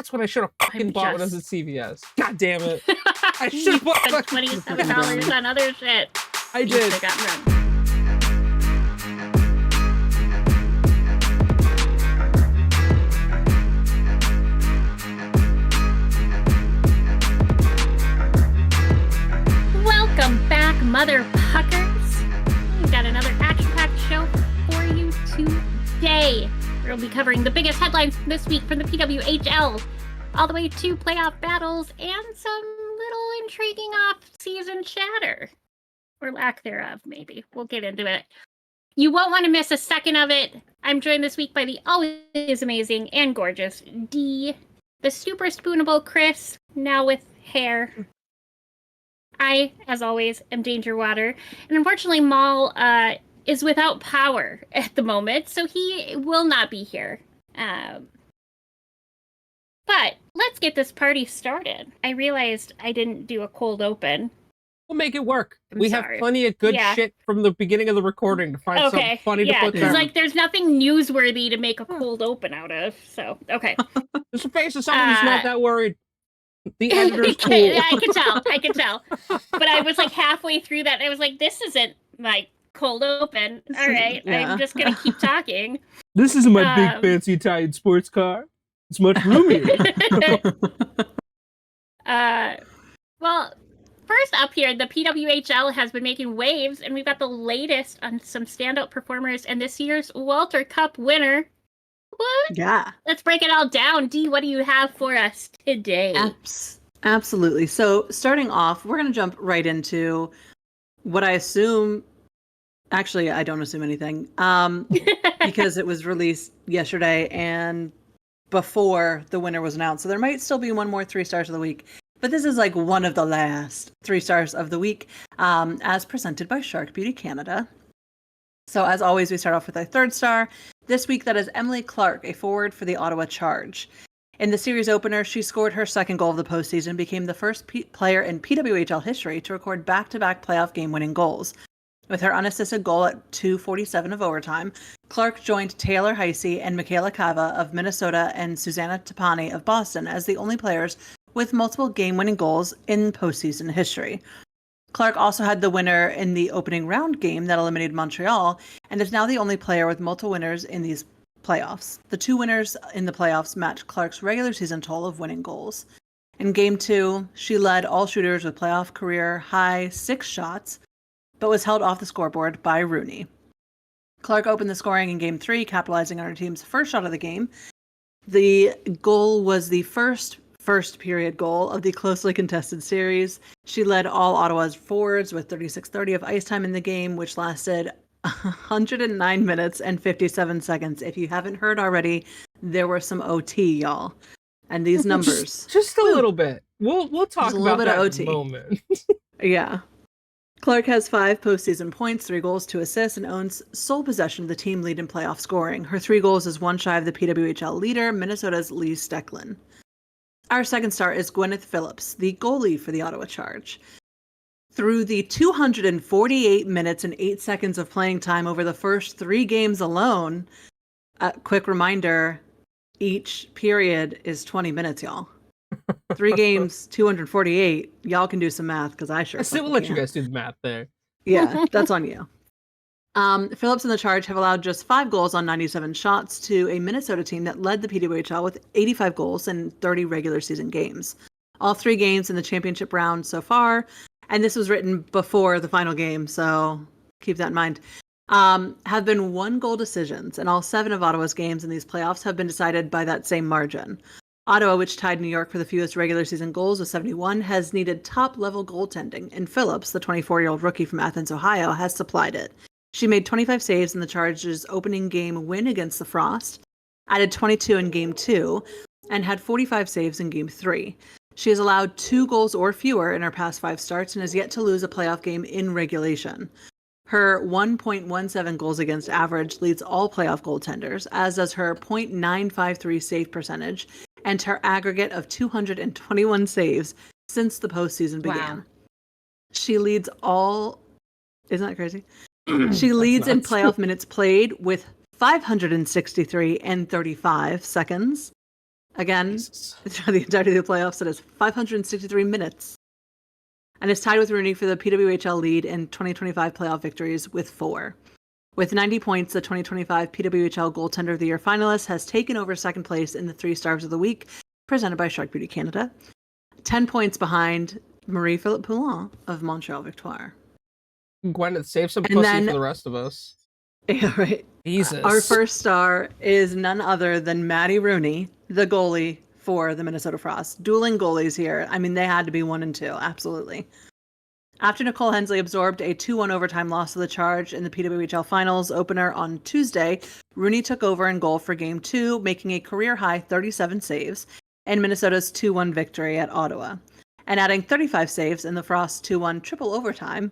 That's what I should have fucking bought when I was at CVS. God damn it. I should have bought $27 on other shit. I did. Welcome back, mother puckers. We've got another action-packed show for you today. We'll be covering the biggest headlines this week from the PWHL, all the way to playoff battles and some little intriguing off-season chatter. Or lack thereof, maybe. We'll get into it. You won't want to miss a second of it. I'm joined this week by the always amazing and gorgeous Dee, the super spoonable Chris, now with hair. I, as always, am Danger Water. And unfortunately, Maul is without power at the moment, so he will not be here. But let's get this party started. I realized I didn't do a cold open. We'll make it work. I'm sorry. Have plenty of good shit from the beginning of the recording to find something funny to put there. Like, there's nothing newsworthy to make a cold open out of, so, okay. There's a face of someone who's not that worried. The editor's cool. I can tell. But I was like halfway through that, and I was like, this isn't my cold open. All right, I'm just going to keep talking. This isn't my big fancy Italian sports car. It's much roomier. Well, first up here, the PWHL has been making waves, and we've got the latest on some standout performers and this year's Walter Cup winner. What? Yeah. Let's break it all down. Dee, what do you have for us today? Absolutely. So starting off, we're going to jump right into what I assume. Actually, I don't assume anything because it was released yesterday and before the winner was announced. So there might still be one more 3 stars of the week. But this is like one of the last 3 stars of the week as presented by Shark Beauty Canada. So as always, we start off with our 3rd star. This week, that is Emily Clark, a forward for the Ottawa Charge. In the series opener, she scored her 2nd goal of the postseason and became the first player in PWHL history to record back-to-back playoff game-winning goals. With her unassisted goal at 2:47 of overtime, Clark joined Taylor Heisey and Michaela Cava of Minnesota and Susanna Tapani of Boston as the only players with multiple game-winning goals in postseason history. Clark also had the winner in the opening round game that eliminated Montreal, and is now the only player with multiple winners in these playoffs. The 2 winners in the playoffs matched Clark's regular season total of winning goals. In Game 2, she led all shooters with playoff career high 6 shots, but was held off the scoreboard by Rooney. Clark opened the scoring in Game 3, capitalizing on her team's first shot of the game. The goal was the first period goal of the closely contested series. She led all Ottawa's forwards with 36:30 of ice time in the game, which lasted 109 minutes and 57 seconds. If you haven't heard already, there were some OT, y'all. And these numbers. Just a little bit. We'll talk about that OT. in a moment. Yeah. Clark has 5 postseason points, 3 goals, 2 assists, and owns sole possession of the team lead in playoff scoring. Her 3 goals is one shy of the PWHL leader, Minnesota's Lee Stecklin. Our 2nd star is Gwyneth Phillips, the goalie for the Ottawa Charge. Through the 248 minutes and 8 seconds of playing time over the first 3 games alone, a quick reminder, each period is 20 minutes, y'all. 3 games, 248. Y'all can do some math, because I sure still will let you guys do the math there. Yeah, that's on you. Phillips and the Charge have allowed just 5 goals on 97 shots to a Minnesota team that led the PWHL with 85 goals in 30 regular season games. All 3 games in the championship round so far, and this was written before the final game, so keep that in mind, have been 1-goal decisions, and all 7 of Ottawa's games in these playoffs have been decided by that same margin. Ottawa, which tied New York for the fewest regular season goals with 71, has needed top-level goaltending, and Phillips, the 24-year-old rookie from Athens, Ohio, has supplied it. She made 25 saves in the Charge's opening game win against the Frost, added 22 in Game 2, and had 45 saves in Game 3. She has allowed 2 goals or fewer in her past 5 starts and has yet to lose a playoff game in regulation. Her 1.17 goals against average leads all playoff goaltenders, as does her .953 save percentage and her aggregate of 221 saves since the postseason began. Wow. She leads all... Isn't that crazy? She leads in playoff minutes played with 563 and 35 seconds. Again, throughout the entirety of the playoffs, it is 563 minutes. And is tied with Rooney for the PWHL lead in 2025 playoff victories with 4. With 90 points, the 2025 PWHL Goaltender of the Year finalist has taken over second place in the 3 Stars of the Week, presented by Shark Beauty Canada. 10 points behind Marie-Philippe Poulin of Montreal Victoire. Gwyneth, save some pussy for the rest of us. Yeah, right. Jesus. Our first star is none other than Maddie Rooney, the goalie for the Minnesota Frost. Dueling goalies here. I mean, they had to be 1 and 2, absolutely. After Nicole Hensley absorbed a 2-1 overtime loss to the Charge in the PWHL Finals opener on Tuesday, Rooney took over in goal for Game 2, making a career-high 37 saves in Minnesota's 2-1 victory at Ottawa, and adding 35 saves in the Frost 2-1 triple overtime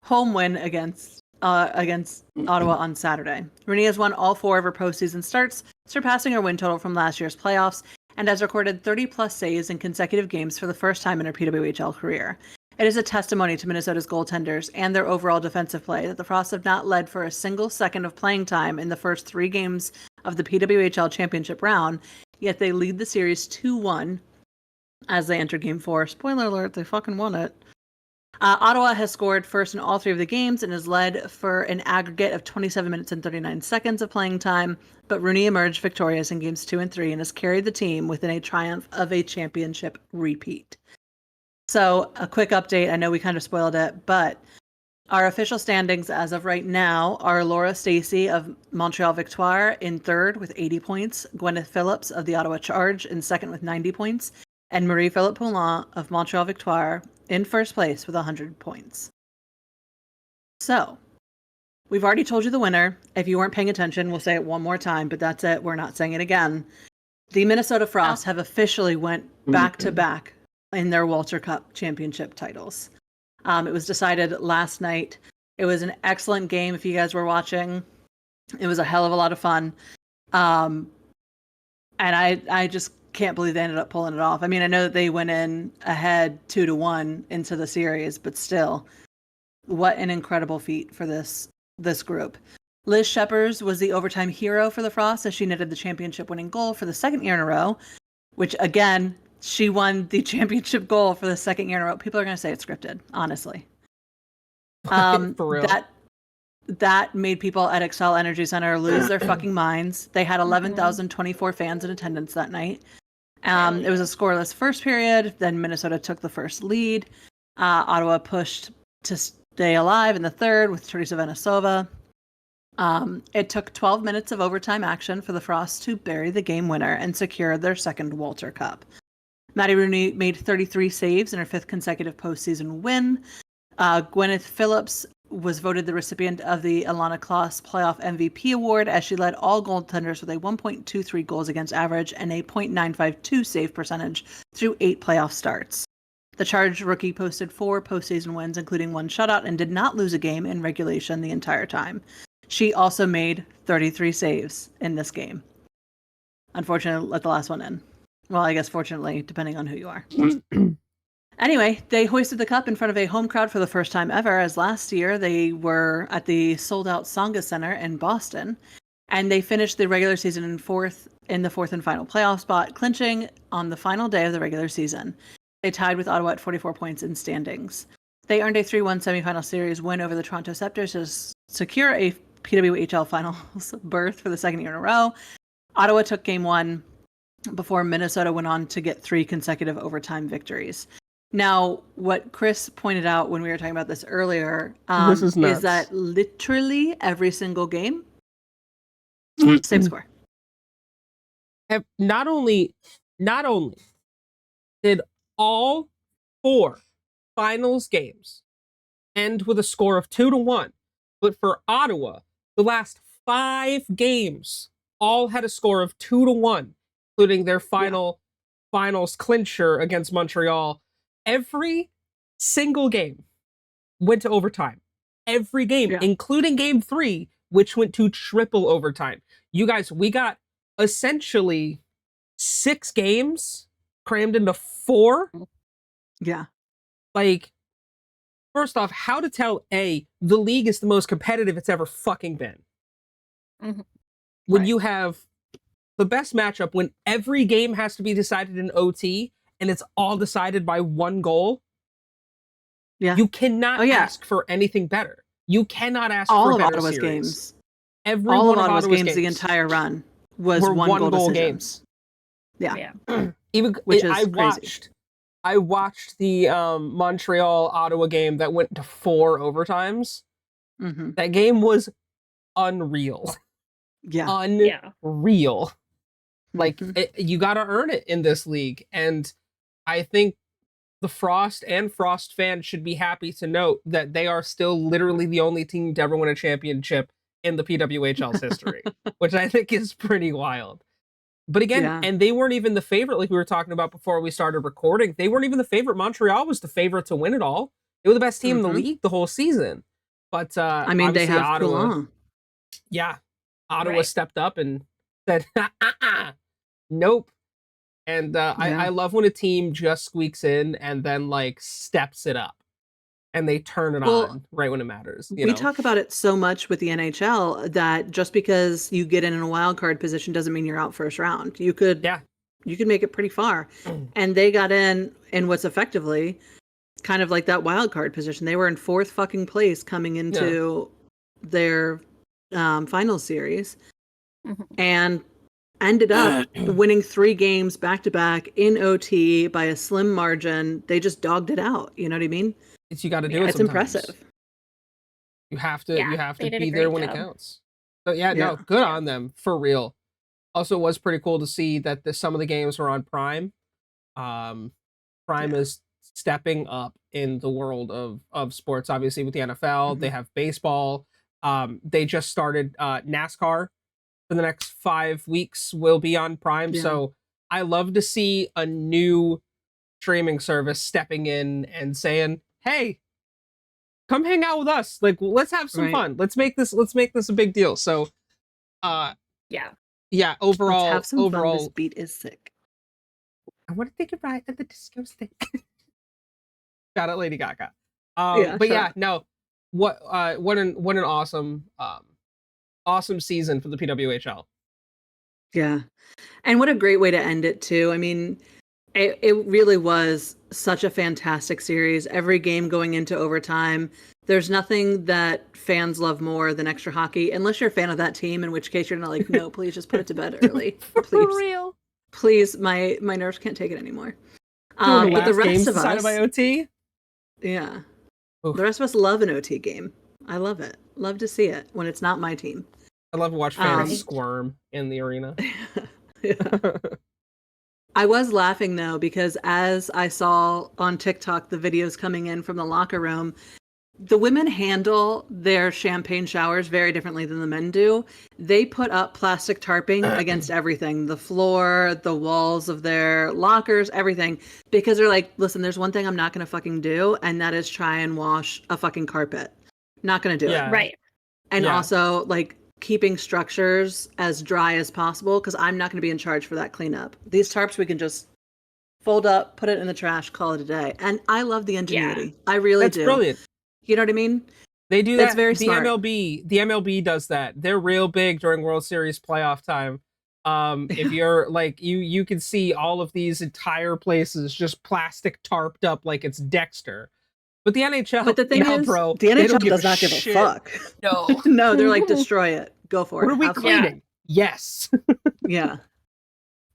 home win against Ottawa on Saturday. Rooney has won all 4 of her postseason starts, surpassing her win total from last year's playoffs, and has recorded 30-plus saves in consecutive games for the first time in her PWHL career. It is a testimony to Minnesota's goaltenders and their overall defensive play that the Frost have not led for a single second of playing time in the first 3 games of the PWHL championship round, yet they lead the series 2-1 as they enter Game 4. Spoiler alert, they fucking won it. Ottawa has scored first in all 3 of the games and has led for an aggregate of 27 minutes and 39 seconds of playing time, but Rooney emerged victorious in Games 2 and 3 and has carried the team within a triumph of a championship repeat. So, a quick update. I know we kind of spoiled it, but our official standings as of right now are Laura Stacey of Montreal Victoire in 3rd with 80 points, Gwyneth Phillips of the Ottawa Charge in 2nd with 90 points, and Marie-Philippe Poulin of Montreal Victoire in 1st place with 100 points. So, we've already told you the winner. If you weren't paying attention, we'll say it one more time, but that's it. We're not saying it again. The Minnesota Frost have officially went back-to-back in their Walter Cup championship titles. It was decided last night. It was an excellent game if you guys were watching. It was a hell of a lot of fun. And I just can't believe they ended up pulling it off. I mean, I know that they went in ahead 2-1 into the series, but still, what an incredible feat for this group. Liz Sheppers was the overtime hero for the Frost as she netted the championship winning goal for the 2nd year in a row, which again, she won the championship goal for the 2nd year in a row. People are going to say it's scripted, honestly. For real. That made people at Xcel Energy Center lose their fucking minds. They had 11,024 fans in attendance that night. It was a scoreless first period. Then Minnesota took the first lead. Ottawa pushed to stay alive in the 3rd with Teresa Venesova. It took 12 minutes of overtime action for the Frost to bury the game winner and secure their 2nd Walter Cup. Maddie Rooney made 33 saves in her 5th consecutive postseason win. Gwyneth Phillips was voted the recipient of the Ilana Kloss Playoff MVP Award as she led all goaltenders with a 1.23 goals against average and a .952 save percentage through 8 playoff starts. The Charge rookie posted 4 postseason wins, including 1 shutout, and did not lose a game in regulation the entire time. She also made 33 saves in this game. Unfortunately, let the last one in. Well, I guess fortunately, depending on who you are. Anyway, they hoisted the cup in front of a home crowd for the first time ever, as last year they were at the sold-out Tsonga Center in Boston, and they finished the regular season in the 4th and final playoff spot, clinching on the final day of the regular season. They tied with Ottawa at 44 points in standings. They earned a 3-1 semifinal series win over the Toronto Scepters to secure a PWHL finals berth for the 2nd year in a row. Ottawa took Game 1 before Minnesota went on to get 3 consecutive overtime victories. Now, what Chris pointed out when we were talking about this earlier is that literally every single game, same score. Not only did all 4 finals games end with a score of 2-1, but for Ottawa, the last 5 games all had a score of 2-1, including their finals clincher against Montreal. Every single game went to overtime. Every game, including Game 3, which went to triple overtime. You guys, we got essentially 6 games crammed into 4. Yeah. Like, first off, how to tell the league is the most competitive it's ever fucking been. When you have the best matchup when every game has to be decided in OT and it's all decided by one goal. Yeah. You cannot ask for anything better. You cannot ask all for a of better Ottawa's series. games. Every all one of Ottawa's games, the entire run was were one goal games. Yeah. Even which is I crazy. watched the Montreal Ottawa game that went to 4 overtimes. Mm-hmm. That game was unreal. Yeah. Unreal. Like Mm-hmm. you got to earn it in this league, and I think the Frost and Frost fans should be happy to note that they are still literally the only team to ever win a championship in the PWHL's history, which I think is pretty wild. But again, and they weren't even the favorite, like we were talking about before we started recording. They weren't even the favorite. Montreal was the favorite to win it all. They were the best team in the league the whole season. But I mean, they have Ottawa. Poulin. Yeah, Ottawa stepped up and said, nope. And I love when a team just squeaks in and then like steps it up and they turn it on right when it matters. We talk about it so much with the NHL that just because you get in a wild card position doesn't mean you're out first round. You could make it pretty far. And they got in what's effectively kind of like that wild card position. They were in 4th fucking place coming into their final series and ended up winning 3 games back to back in OT by a slim margin. They just dogged it out. You know what I mean? You got to do it. It's sometimes. impressive. You have to be there when it counts. So no, good on them for real. Also, it was pretty cool to see that some of the games were on Prime. Prime is stepping up in the world of sports. Obviously, with the NFL, they have baseball. They just started NASCAR. For the next 5 weeks will be on Prime. So I love to see a new streaming service stepping in and saying, "Hey, come hang out with us. Like, let's have some fun. Let's make this a big deal." So, overall, let's have some fun. This beat is sick. I want to take a ride at the disco stick. Shout out Lady Gaga. What an awesome season for the PWHL. Yeah. And what a great way to end it too. I mean, it really was such a fantastic series. Every game going into overtime. There's nothing that fans love more than extra hockey, unless you're a fan of that team, in which case you're not like, no, please just put it to bed early. Please. For real. Please, my nerves can't take it anymore. But the rest of us by OT? Yeah. Oof. The rest of us love an OT game. I love it. Love to see it when it's not my team. I love to watch fans squirm in the arena. I was laughing though, because as I saw on TikTok the videos coming in from the locker room, the women handle their champagne showers very differently than the men do. They put up plastic tarping against everything, the floor, the walls of their lockers, everything, because they're like, listen, there's one thing I'm not going to fucking do, and that is try and wash a fucking carpet. Not going to do it. Right. And also, like, keeping structures as dry as possible, because I'm not going to be in charge for that cleanup. These tarps we can just fold up, put it in the trash, call it a day. And I love the ingenuity. I really do. That's brilliant. You know what I mean? They do That's that. very the smart. The MLB does that. They're real big during World Series playoff time. If you're like you can see all of these entire places just plastic tarped up like it's Dexter. But the NHL, but the thing is, bro, the NHL does not give a fuck. No, no, they're like, destroy it, go for it. What are we cleaning? Yes. Yeah.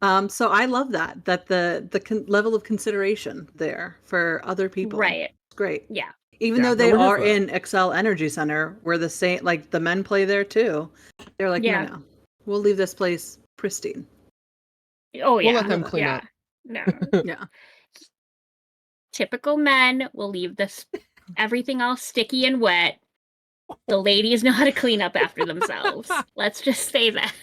So I love that the level of consideration there for other people. Right. It's great. Yeah. Even though they are in Excel Energy Center, where the same, like the men play there too. They're like, no, we'll leave this place pristine. Oh yeah. We'll let them clean up. No. Yeah. Typical men will leave this everything all sticky and wet. The ladies know how to clean up after themselves. Let's just say that.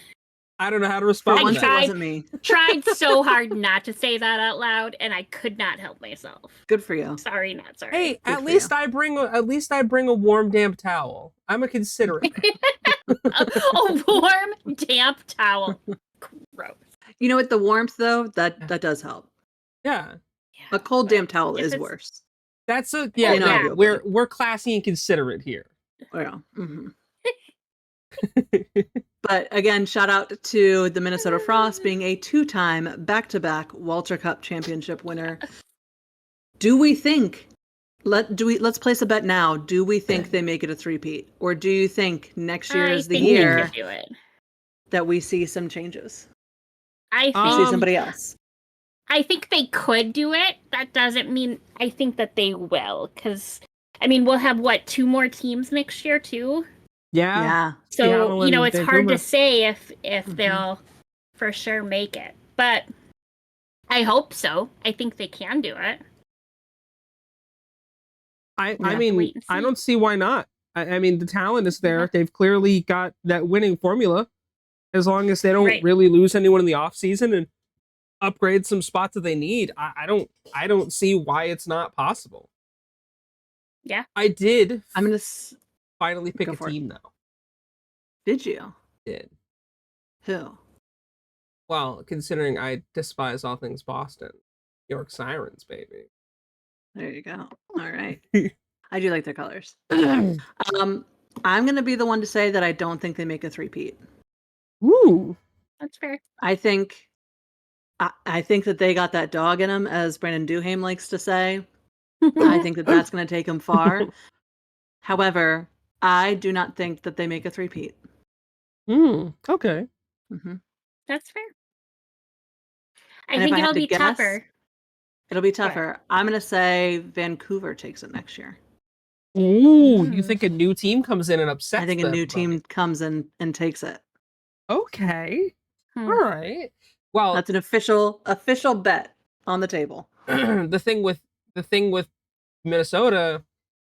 I don't know how to respond to that. It wasn't me. Tried so hard not to say that out loud, and I could not help myself. Good for you. Sorry, not sorry. Hey, at least I bring a warm, damp towel. I'm a considerate. A warm, damp towel. Gross. You know what? The warmth though, that does help. Yeah. A cold, damp towel is worse. That's we're classy and considerate here. Yeah. Mm-hmm. But again, shout out to the Minnesota Frost being a 2-time back-to-back Walter Cup championship winner. Do we think let's place a bet now. Do we think they make it a three-peat? Or do you think next year is the year they could do it. that we see some changes? I See think somebody else. I think they could do it. That doesn't mean I think that they will, because I mean we'll have 2 more teams next year too. Yeah. So Seattle and it's hard to Vancouver. say if they'll for sure make it, but I hope so. I think they can do it. I have to mean, wait and I see. don't see why not. I mean, the talent is there. Yeah. They've clearly got that winning formula. As long as they don't Right. really lose anyone in the offseason and upgrade some spots that they need, I don't see why it's not possible. Yeah. I did I'm gonna. finally pick Go a for it. team though. Did you? Did. Who? Well, considering I despise all things Boston. York Sirens, baby. There you go. All right. I do like their colors. I'm gonna be the one to say that I don't think they make a three-peat. Ooh. That's fair. I think that they got that dog in them, as Brandon Duham likes to say. I think that that's going to take them far. However, I do not think that they make a three-peat. Okay. Mm-hmm. That's fair. I And if think I had it'll to be guess, tougher. It'll be tougher. I'm going to say Vancouver takes it next year. Ooh, you think a new team comes in and upsets I think a new everybody. team comes in and takes it. Okay. Hmm. All right. Well, That's an official bet on the table. the thing with Minnesota,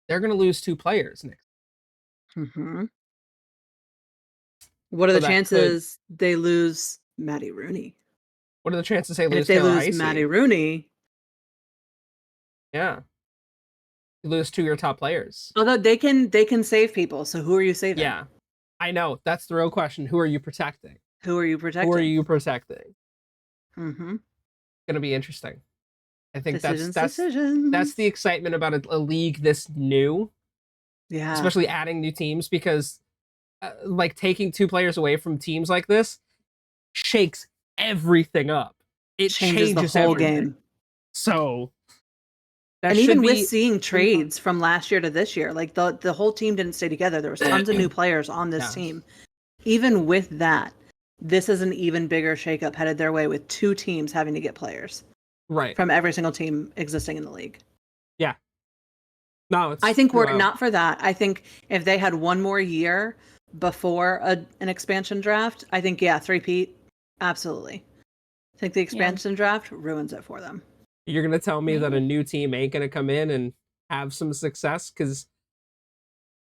they're going to lose 2 players next. Mm-hmm. What are So the chances they lose Matty Rooney? What are the chances they And lose if they Taylor lose Heisey? Matty Rooney, Yeah. You lose 2 of your top players. although they can save people, so who are you saving? Yeah. I know. That's the real question. Who are you protecting? Who are you protecting? Who are you protecting? Mm-hmm. Gonna be interesting. I think Decisions. that's the excitement about a league this new, Yeah. especially adding new teams, because like taking 2 players away from teams like this shakes everything up. It changes the whole everything. game. So that And should even be with seeing trades from last year to this year, like the whole team didn't stay together. There was tons of new players on this team. Even with that, this is an even bigger shakeup headed their way with 2 teams having to get players right from every single team existing in the league. Yeah. No, I think we're not for that. I think if they had one more year before an expansion draft, I think, yeah, three-peat, absolutely. I think the expansion draft ruins it for them. You're gonna tell me that a new team ain't gonna come in and have some success because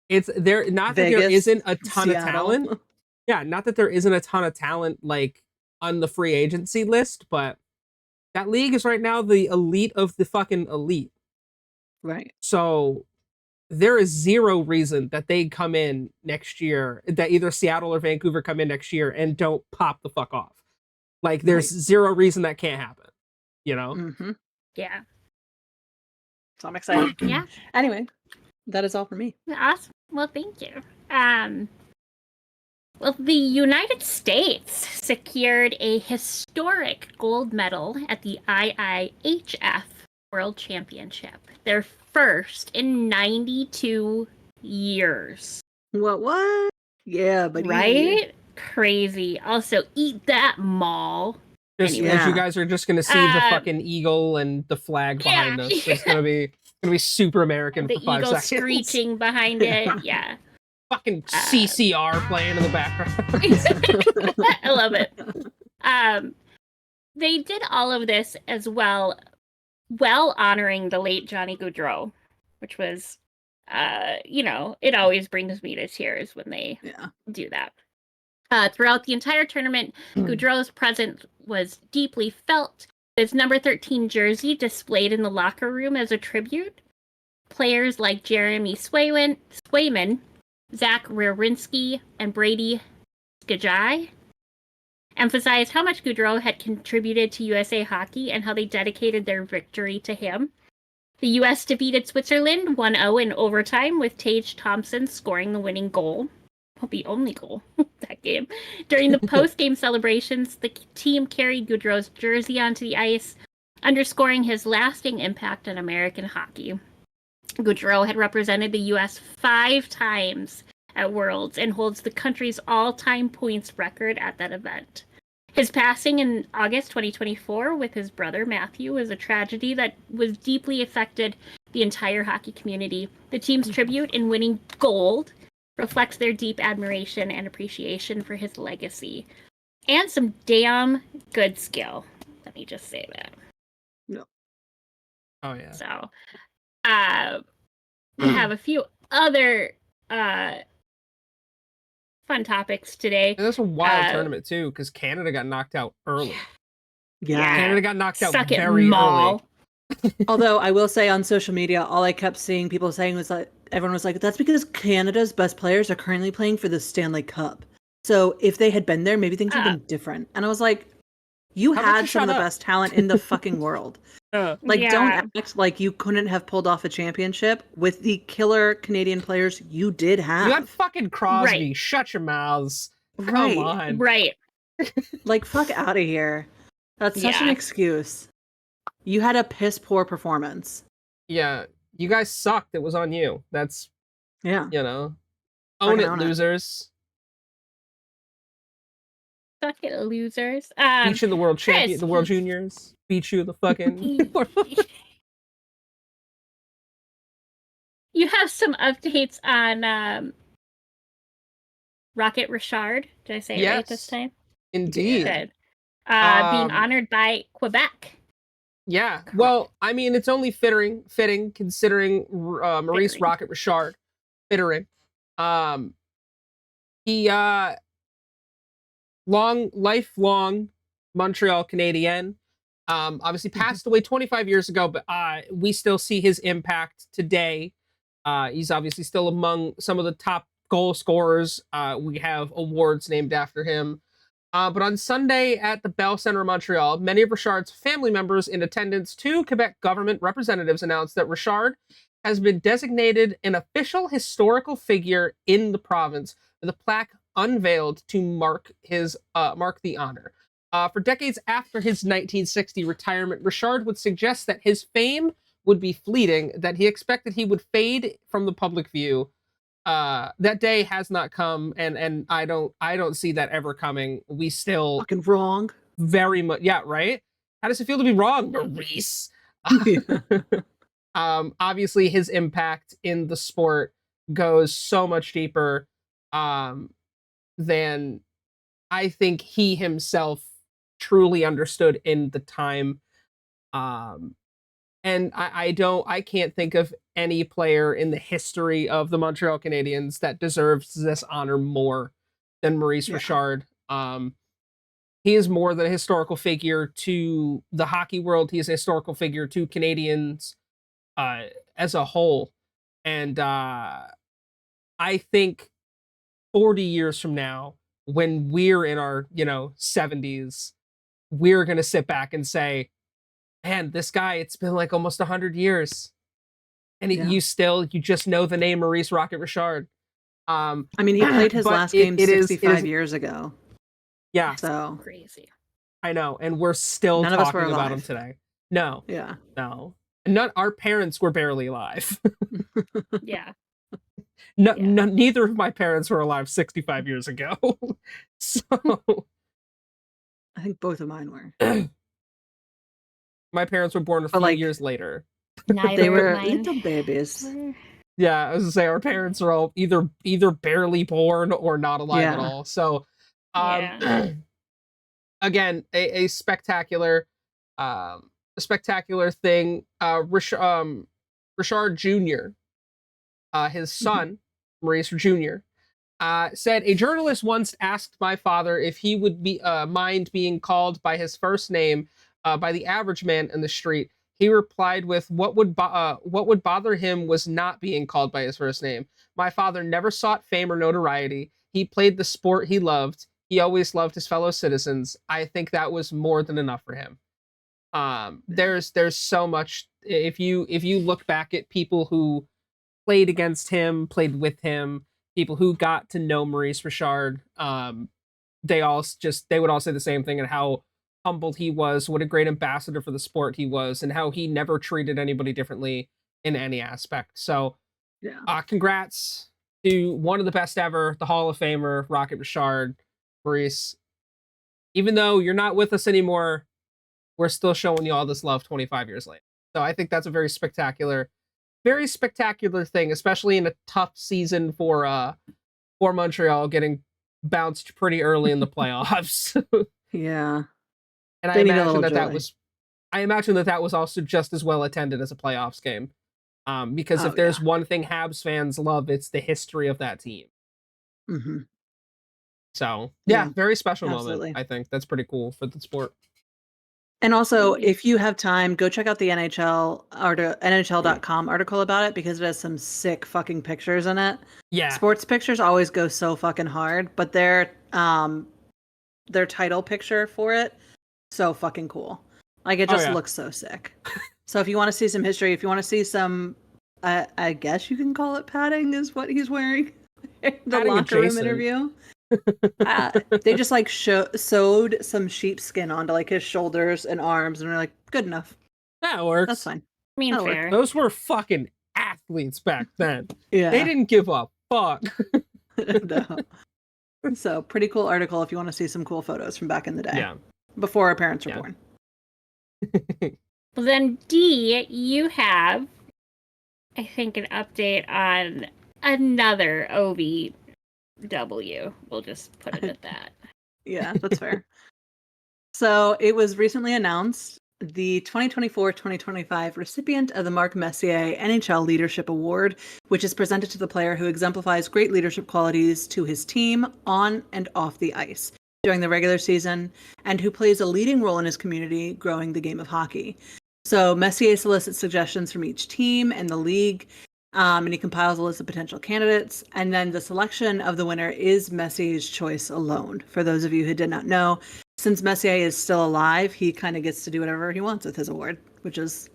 it's there. Not Vegas, that there isn't a ton Seattle. of talent. Yeah, not that there isn't a ton of talent like on the free agency list, but that league is right now the elite of the fucking elite. Right. So there is zero reason that they come in next year, that either Seattle or Vancouver come in next year and don't pop the fuck off. Like there's zero reason that can't happen. You know? Mm-hmm. Yeah. So I'm excited. Yeah. Anyway, that is all for me. Awesome. Well, thank you. Well, the United States secured a historic gold medal at the IIHF World Championship, their first in 92 years. What? Yeah, but Right? Crazy. Also, eat that, Mall. Just Anyway. as you guys are just gonna see the fucking eagle and the flag behind us. It's gonna be super American The for 5 eagle seconds. screeching behind it. Yeah. Fucking CCR playing in the background. I love it. They did all of this as well honoring the late Johnny Gaudreau, which was, it always brings me to tears when they do that. Throughout the entire tournament, Gaudreau's presence was deeply felt. His number 13 jersey displayed in the locker room as a tribute. Players like Jeremy Swayman, Zach Werenski, and Brady Skajai emphasized how much Gaudreau had contributed to USA Hockey and how they dedicated their victory to him. The U.S. defeated Switzerland 1-0 in overtime, with Tage Thompson scoring the winning goal. the only goal that game. During the post-game celebrations, the team carried Goudreau's jersey onto the ice, underscoring his lasting impact on American hockey. Goudreau had represented the U.S. 5 times at Worlds and holds the country's all-time points record at that event. His passing in August 2024 with his brother Matthew was a tragedy that was deeply affected the entire hockey community. The team's tribute in winning gold reflects their deep admiration and appreciation for his legacy. And some damn good skill. Let me just say that. No. Oh, yeah. So, we have a few other fun topics today. And that's a wild tournament, too, because Canada got knocked out early. Yeah. Canada got knocked out Suck it, very Maul. early. Although I will say on social media, all I kept seeing people saying was like, everyone was like, that's because Canada's best players are currently playing for the Stanley Cup. So if they had been there, maybe things would have been different. And I was like, you had some of the best talent in the fucking world. Like, don't act like you couldn't have pulled off a championship with the killer Canadian players you did have. You got fucking Crosby. Right. Shut your mouths. Right. Come on. Right. Like, fuck out of here. That's such an excuse. You had a piss poor performance. Yeah. You guys sucked. It was on you. That's, Yeah. you know, own it, losers. Fuck it, losers. Beat you in the world champion, Chris. the world juniors. Beat you the fucking. You have some updates on Rocket Richard. Did I say it right this time? Indeed. Good. Being honored by Quebec. Yeah. Well, I mean, it's only fitting considering Maurice Rocket Richard. Fitting. He lifelong Montreal Canadien. Obviously passed away 25 years ago, but we still see his impact today. He's obviously still among some of the top goal scorers. We have awards named after him. But on Sunday at the Bell Center of Montreal, many of Richard's family members in attendance, 2 Quebec government representatives announced that Richard has been designated an official historical figure in the province, with a plaque unveiled to mark the honor. For decades after his 1960 retirement, Richard would suggest that his fame would be fleeting, that he expected he would fade from the public view. That day has not come, and I don't see that ever coming. We still fucking wrong. Very much, yeah, right? How does it feel to be wrong, Maurice? Obviously his impact in the sport goes so much deeper than I think he himself truly understood in the time. And I can't think of any player in the history of the Montreal Canadiens that deserves this honor more than Maurice Richard. He is more than a historical figure to the hockey world. He is a historical figure to Canadians as a whole. And I think 40 years from now, when we're in our, 70s, we're going to sit back and say, man, this guy, it's been like almost 100 years. And you just know the name Maurice Rocket Richard. I mean, he played his last game 65 years ago. Yeah. So crazy. I know. And we're still None of us were talking about alive. him today. No. Yeah. No. Our parents were barely alive. Yeah. Neither of my parents were alive 65 years ago. So I think both of mine were. My parents were born a few years later. They were little babies. Yeah, I was gonna say our parents are all either barely born or not alive at all. So again, a spectacular thing. Richard Jr., his son, Maurice Jr., said, a journalist once asked my father if he would mind being called by his first name by the average man in the street. He replied with, what would bother him was not being called by his first name. My father never sought fame or notoriety. He played the sport he loved. He always loved his fellow citizens. I think that was more than enough for him. There's so much. If you look back at people who played against him, played with him, people who got to know Maurice Richard, they would all say the same thing, and how humbled he was, what a great ambassador for the sport he was, and how he never treated anybody differently in any aspect. So, Yeah. Congrats to one of the best ever, the Hall of Famer, Rocket Richard, Maurice. Even though you're not with us anymore, we're still showing you all this love 25 years later. So I think that's a very spectacular thing, especially in a tough season for Montreal, getting bounced pretty early in the playoffs. Yeah. And They need a little joy. I imagine that was also just as well attended as a playoffs game. Because if there's one thing Habs fans love, it's the history of that team. Mm-hmm. So Yeah, very special absolutely. moment. I think that's pretty cool for the sport. And also, if you have time, go check out the NHL.com article about it, because it has some sick fucking pictures in it. Yeah. Sports pictures always go so fucking hard, but their title picture for it, so fucking cool. Like, it just looks so sick. So if you want to see some history, if you want to see some, I guess you can call it padding, is what he's wearing in the locker room interview. They just like sewed some sheepskin onto like his shoulders and arms, and they're like, good enough. That works. That's fine. I mean, fair. Those were fucking athletes back then. Yeah. They didn't give a fuck. No. So, pretty cool article if you want to see some cool photos from back in the day. Yeah. Before our parents were born. Well, then, D, you have, I think, an update on another OVW. We'll just put it at that. Yeah, that's fair. So, it was recently announced the 2024-2025 recipient of the Mark Messier NHL Leadership Award, which is presented to the player who exemplifies great leadership qualities to his team on and off the ice during the regular season, and who plays a leading role in his community growing the game of hockey. So Messier solicits suggestions from each team and the league, and he compiles a list of potential candidates, and then the selection of the winner is Messier's choice alone. For those of you who did not know, since Messier is still alive, he kind of gets to do whatever he wants with his award, which is,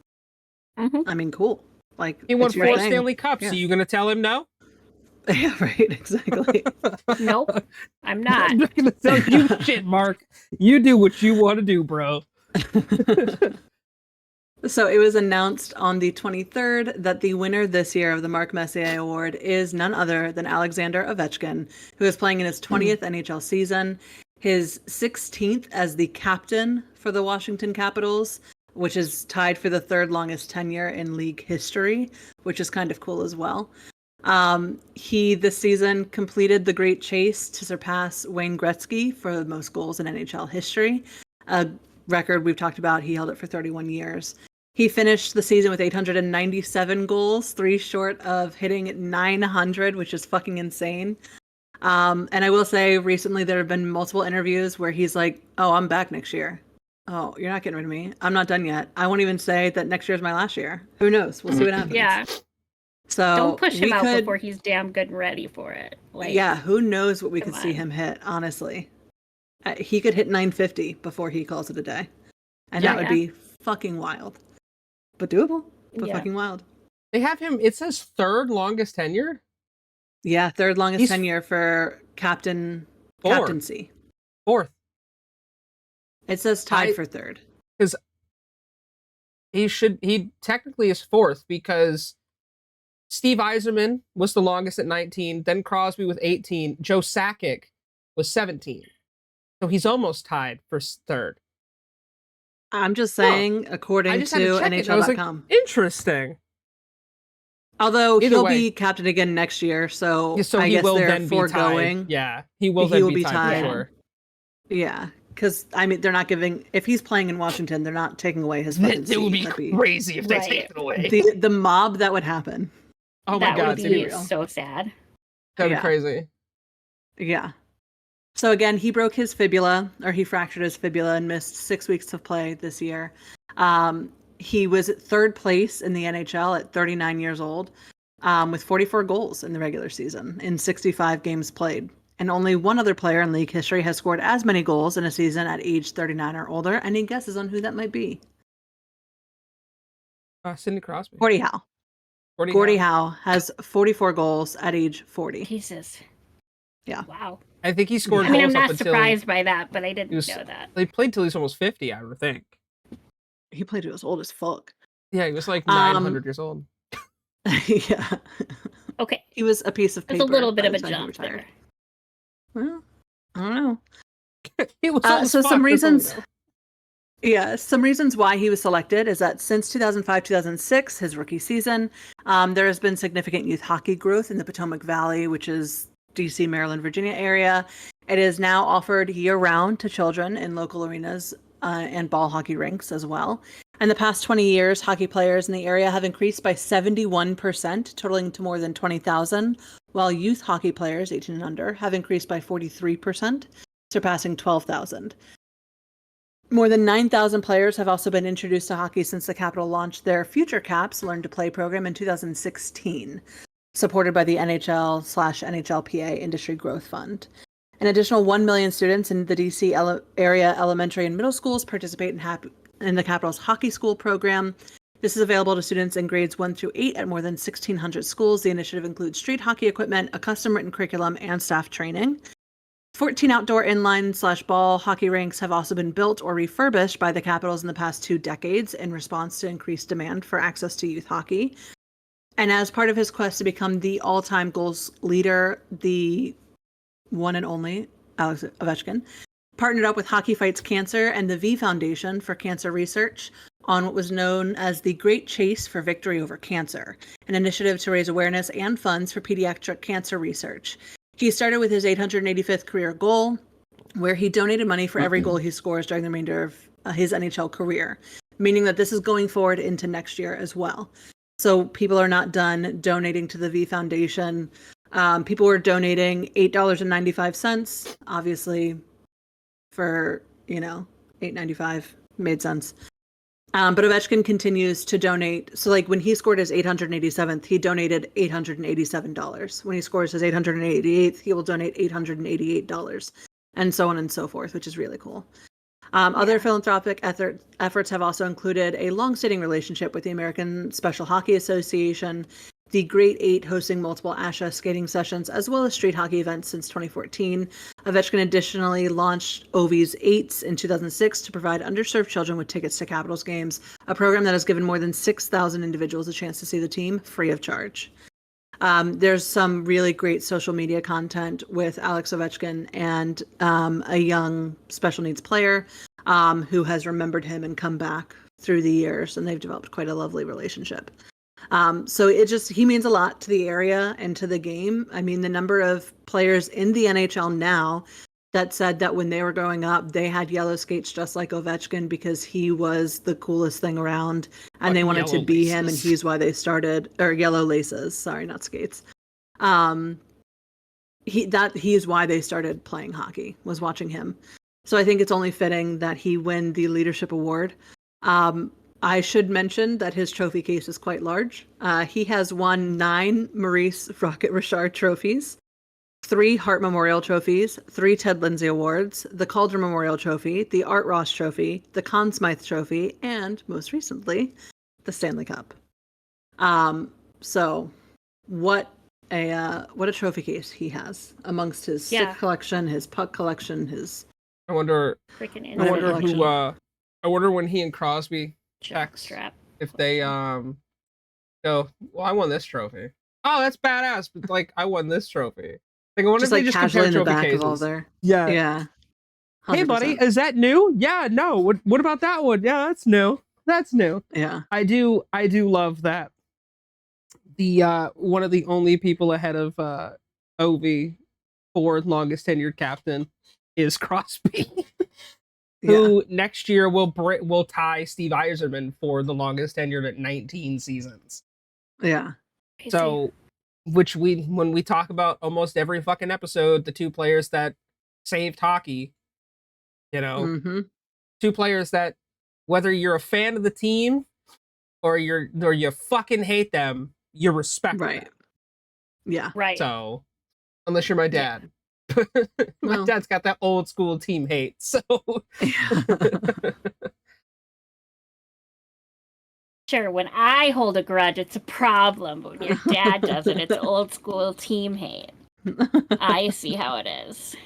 I mean, cool. Like, he won 4 Stanley Cups. Yeah. So you gonna tell him no? Yeah, right. Exactly. Nope, I'm not. I'm not gonna tell you shit, Mark. You do what you want to do, bro. So it was announced on the 23rd that the winner this year of the Mark Messier Award is none other than Alexander Ovechkin, who is playing in his 20th NHL season, his 16th as the captain for the Washington Capitals, which is tied for the 3rd longest tenure in league history, which is kind of cool as well. He this season completed the great chase to surpass Wayne Gretzky for the most goals in NHL history, a record we've talked about. He held it for 31 years. He finished the season with 897 goals, 3 short of hitting 900, which is fucking insane. And I will say recently there have been multiple interviews where he's like, oh, I'm back next year. Oh, you're not getting rid of me. I'm not done yet. I won't even say that next year's my last year. Who knows? We'll see what happens. Yeah. So don't push him out before he's damn good and ready for it. Like, yeah, who knows what we could see him hit, honestly. He could hit 950 before he calls it a day. And that would be fucking wild. But doable. But fucking wild. They have him, it says 3rd longest tenure? Yeah, 3rd longest tenure for captaincy. 4th. It says tied for 3rd. Because he technically is 4th, because Steve Yzerman was the longest at 19, then Crosby with 18, Joe Sakic was 17. So he's almost tied for 3rd. I'm just saying, according to NHL.com. Interesting. Although he'll be captain again next year, so I guess they're foregoing. Yeah, he will then be tied for sure. Yeah, because I mean, they're not giving. If he's playing in Washington, they're not taking away his fucking seat. It would be crazy if they take it away. The mob that would happen. Oh my god, that would be so sad. That'd be crazy. Yeah. So again, he broke his fibula, or he fractured his fibula and missed 6 weeks of play this year. He was at 3rd place in the NHL at 39 years old, with 44 goals in the regular season in 65 games played. And only one other player in league history has scored as many goals in a season at age 39 or older. Any guesses on who that might be? Sidney Crosby. Gordie Howe. Gordie Howe has 44 goals at age 40. Jesus. Yeah. Wow. I think he scored I mean, I'm goals up not until surprised by that, but I didn't was- know that. they played till he's almost 50, I would think. He played to his old as fuck. Yeah, he was like 900 years old. Yeah. Okay. He was a piece of paper. There's a little bit by of the a time he jump retired. there. Well, I don't know. He was old as So fuck, some that's all we reasons. know. Yeah, some reasons why he was selected is that since 2005-2006, his rookie season, there has been significant youth hockey growth in the Potomac Valley, which is DC, Maryland, Virginia area. It is now offered year-round to children in local arenas and ball hockey rinks as well. In the past 20 years, hockey players in the area have increased by 71%, totaling to more than 20,000, while youth hockey players, 18 and under, have increased by 43%, surpassing 12,000. More than 9,000 players have also been introduced to hockey since the Capitol launched their Future Caps Learn to Play program in 2016, supported by the NHL/NHLPA Industry Growth Fund. An additional 1 million students in the DC area elementary and middle schools participate in the Capitol's Hockey School program. This is available to students in grades 1 through 8 at more than 1,600 schools. The initiative includes street hockey equipment, a custom written curriculum, and staff training. 14 outdoor inline/ball hockey rinks have also been built or refurbished by the Capitals in the past 2 decades in response to increased demand for access to youth hockey. And as part of his quest to become the all-time goals leader, the one and only Alex Ovechkin partnered up with Hockey Fights Cancer and the V Foundation for Cancer Research on what was known as the Great Chase for Victory Over Cancer, an initiative to raise awareness and funds for pediatric cancer research. He started with his 885th career goal, where he donated money for every goal he scores during the remainder of his NHL career, meaning that this is going forward into next year as well. So people are not done donating to the V Foundation. People were donating $8.95, obviously, for, $8.95 made sense. But Ovechkin continues to donate. So, like, when he scored his 887th, he donated $887. When he scores his 888th, he will donate $888, and so on and so forth, which is really cool. Other philanthropic efforts have also included a long-standing relationship with the American Special Hockey Association, the Great Eight hosting multiple ASHA skating sessions, as well as street hockey events since 2014. Ovechkin additionally launched Ovi's Eights in 2006 to provide underserved children with tickets to Capitals games, a program that has given more than 6,000 individuals a chance to see the team free of charge. There's some really great social media content with Alex Ovechkin and a young special needs player who has remembered him and come back through the years, and they've developed quite a lovely relationship. So he means a lot to the area and to the game. I mean, the number of players in the NHL now that said that when they were growing up, they had yellow skates just like Ovechkin because he was the coolest thing around, and they wanted to be him, and he's why they started, or yellow laces, sorry, not skates. He's why they started playing hockey, was watching him. So I think it's only fitting that he win the leadership award. I should mention that his trophy case is quite large. He has won 9 Maurice Rocket Richard trophies, 3 Hart Memorial trophies, 3 Ted Lindsay Awards, the Calder Memorial Trophy, the Art Ross Trophy, the Conn Smythe Trophy, and most recently, the Stanley Cup. So what a trophy case he has amongst his stick collection, his puck collection, his. I wonder when he and Crosby checks if they go, well, I won this trophy. Oh, that's badass, but like I won this trophy. Like, I wonder if they just compare in the trophy back cases. Of all their... Yeah. 100%. Hey, buddy, is that new? Yeah, no. What about that one? Yeah, that's new. That's new. Yeah. I do love that. The one of the only people ahead of Ovi for longest tenured captain is Crosby. Who next year will tie Steve Yzerman for the longest tenured at 19 seasons. Yeah. So, when we talk about almost every fucking episode, the 2 players that saved hockey, 2 players that, whether you're a fan of the team or you fucking hate them, you respect them. Yeah. Right. So, unless you're my dad. Yeah. My dad's got that old school team hate, so Sure, when I hold a grudge, it's a problem, but when your dad does it, it's old school team hate. I see how it is.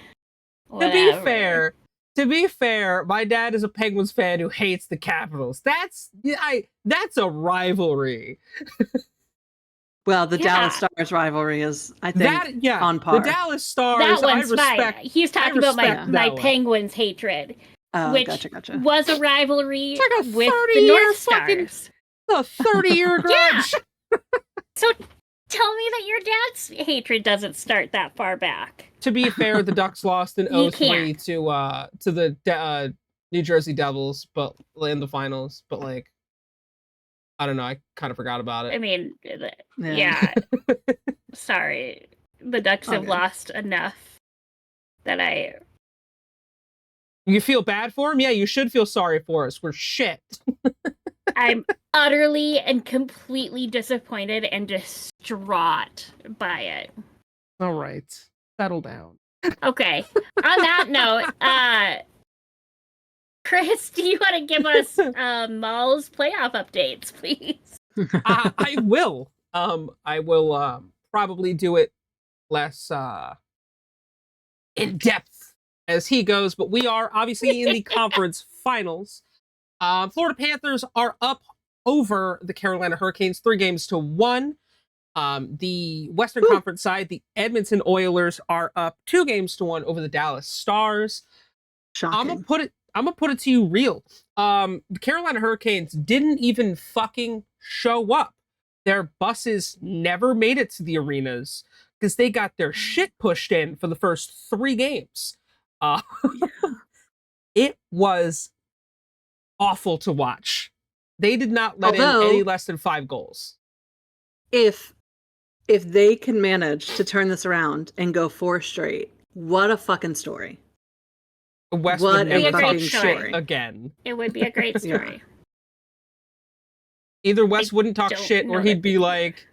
Whatever. To be fair, my dad is a Penguins fan who hates the Capitals. That's a rivalry. Well, the Dallas Stars rivalry is, I think, that on par. The Dallas Stars. That one's fine. He's talking about my Penguins hatred, which gotcha. was a rivalry it's like a with the North Stars. A 30-year grudge. Yeah. So tell me that your dad's hatred doesn't start that far back. To be fair, the Ducks lost in 03 to the New Jersey Devils, but in the finals. But like, I don't know. I kind of forgot about it. I mean, yeah. Sorry, the Ducks have lost enough that I. You feel bad for him? Yeah, you should feel sorry for us. We're shit. I'm utterly and completely disappointed and distraught by it. All right. Settle down. Okay. On that note, Chris, do you want to give us Mall's playoff updates, please? I will. I will probably do it less in depth as he goes, but we are obviously in the conference finals. Florida Panthers are up over the Carolina Hurricanes 3-1. The Western Conference side, the Edmonton Oilers are up 2-1 over the Dallas Stars. Shocking. I'm gonna put it to you real. The Carolina Hurricanes didn't even fucking show up. Their buses never made it to the arenas because they got their shit pushed in for the first 3 games. It was awful to watch. They did not let in any less than 5 goals. If they can manage to turn this around and go 4 straight, what a fucking story. West would would never be a talk great shit again. It would be a great story. Either West wouldn't talk shit, or he'd be like,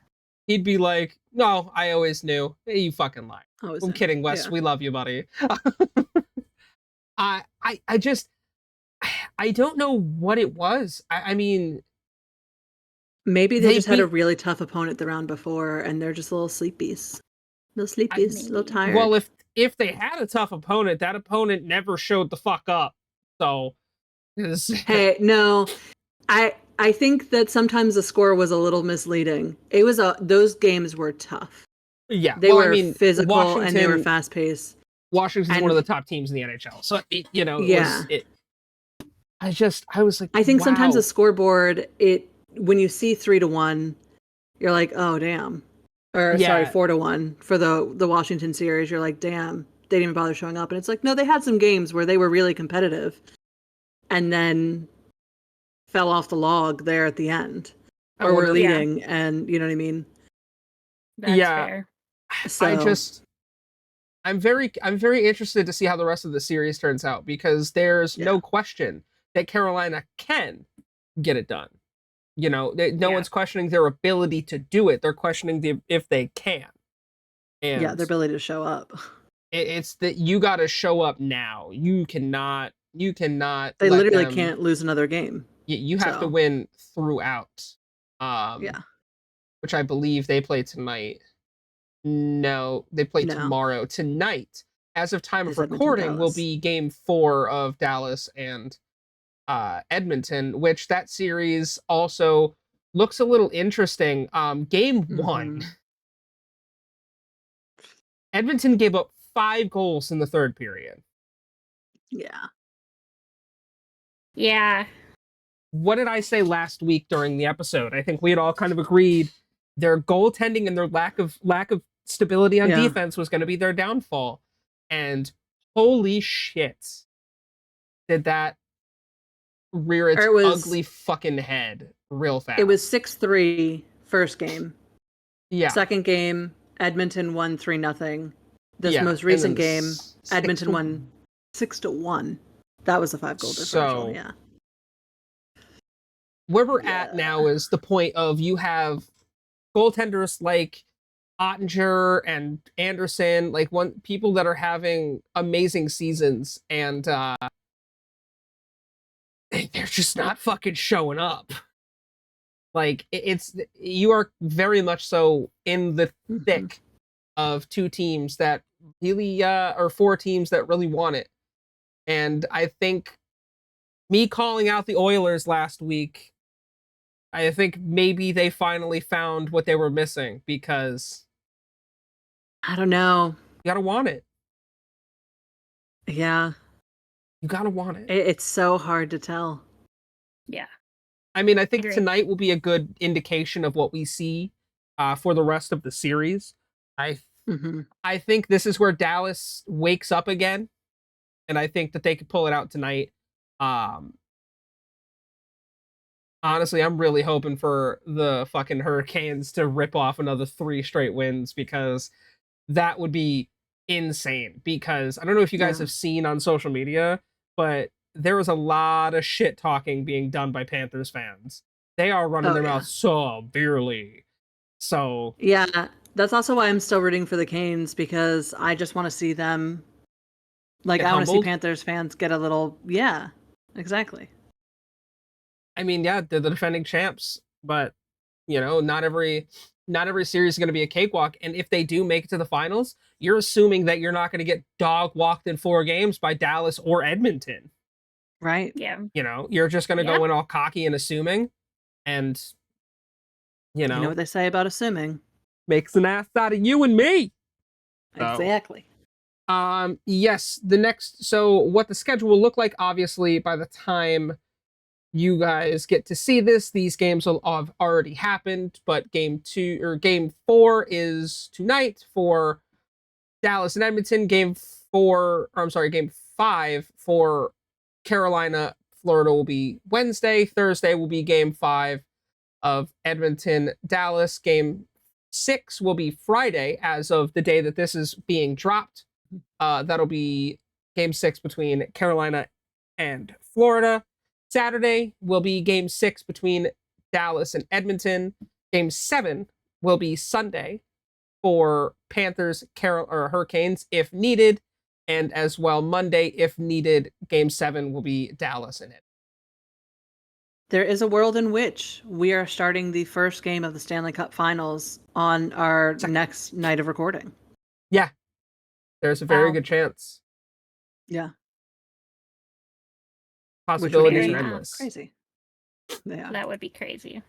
no, I always knew. Hey, you fucking lie. I'm kidding, Wes. Yeah. We love you, buddy. I don't know what it was. I mean, maybe they just had a really tough opponent the round before, and they're just little sleepies. A little tired. Well, if they had a tough opponent, that opponent never showed the fuck up. So, hey, no, I think that sometimes the score was a little misleading. It was those games were tough. Yeah, they were physical and they were fast paced. Washington's one of the top teams in the NHL, so I was like, I think sometimes the scoreboard, when you see 3-1, you're like, oh damn, or sorry, 4-1 for the Washington series. You're like, damn, they didn't even bother showing up, and it's like, no, they had some games where they were really competitive, and then fell off the log there at the end, or were leading, and you know what I mean. That's fair. So, I'm very interested to see how the rest of the series turns out, because there's no question that Carolina can get it done. You know, no one's questioning their ability to do it. They're questioning if they can. And their ability to show up. It's that you got to show up now. You cannot. They literally can't lose another game. You have to win throughout. Which I believe they play tonight. No, they play tomorrow. Tonight, as of time of recording, will be game 4 of Dallas and Edmonton, which that series also looks a little interesting. Game 1, Edmonton gave up 5 goals in the third period. Yeah. What did I say last week during the episode? I think we had all kind of agreed their goaltending and their lack of stability on defense was going to be their downfall. And holy shit, did that rear its ugly fucking head real fast. It was 6-3 first game. Yeah. Second game, Edmonton won 3-0. This most recent game, Edmonton won 6-1. That was a 5-goal differential. So, where we're at now is the point of you have goaltenders like Ottinger and Anderson, like people that are having amazing seasons, and they're just not fucking showing up. Like it's you are very much so in the Mhm. thick of two teams that really or four teams that really want it. And I think me calling out the Oilers last week, I think maybe they finally found what they were missing because I don't know. you gotta want it. Yeah, You gotta want it. it's so hard to tell. Yeah. I mean, I think Agree. tonight will be a good indication of what we see for the rest of the series. I Hmm. I think this is where Dallas wakes up again, and I think that they could pull it out tonight. Um, Honestly, I'm really hoping for the fucking Hurricanes to rip off another 3 straight wins because that would be insane. Because I don't know if you guys Yeah. have seen on social media, but there was a lot of shit talking being done by Panthers fans. They are running Oh, their yeah. mouth severely. So Yeah, that's also why I'm still rooting for the Canes because I just want to see them. Like, get I want to see humbled. Panthers fans get a little. Yeah, exactly. I mean, yeah, they're the defending champs, but not every series is going to be a cakewalk. And if they do make it to the finals, you're assuming that you're not going to get dog walked in 4 games by Dallas or Edmonton. Right. Yeah. You're just going to Yeah. go in all cocky and assuming, and You know what they say about assuming. makes an ass out of you and me. So, Exactly. yes, so what the schedule will look like, obviously, by the time you guys get to see this, these games will have already happened, but game 4 is tonight for Dallas and Edmonton. Game 5 for Carolina, Florida will be Wednesday. Thursday will be game 5 of Edmonton, Dallas. Game 6 will be Friday as of the day that this is being dropped. That'll be game 6 between Carolina and Florida. Saturday will be game 6 between Dallas and Edmonton. Game 7 will be Sunday for Panthers, or Hurricanes if needed, and as well Monday if needed. Game 7 will be Dallas and it. There is a world in which we are starting the first game of the Stanley Cup Finals on our next night of recording. Yeah, there's a very Wow. good chance. Yeah. Possibilities Fair are enough. endless. Crazy. Yeah. That would be crazy.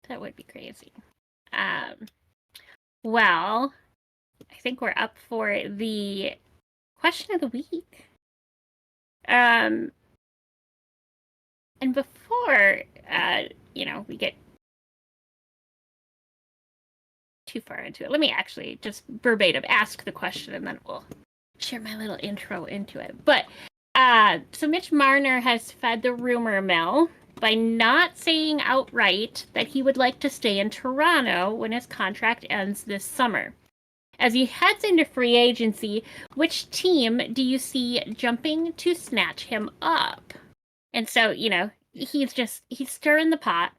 That would be crazy. Well, I think we're up for the question of the week. And before we get too far into it, let me actually just verbatim ask the question, and then we'll share my little intro into it. But so Mitch Marner has fed the rumor mill by not saying outright that he would like to stay in Toronto when his contract ends this summer. As he heads into free agency, which team do you see jumping to snatch him up? And so, he's stirring the pot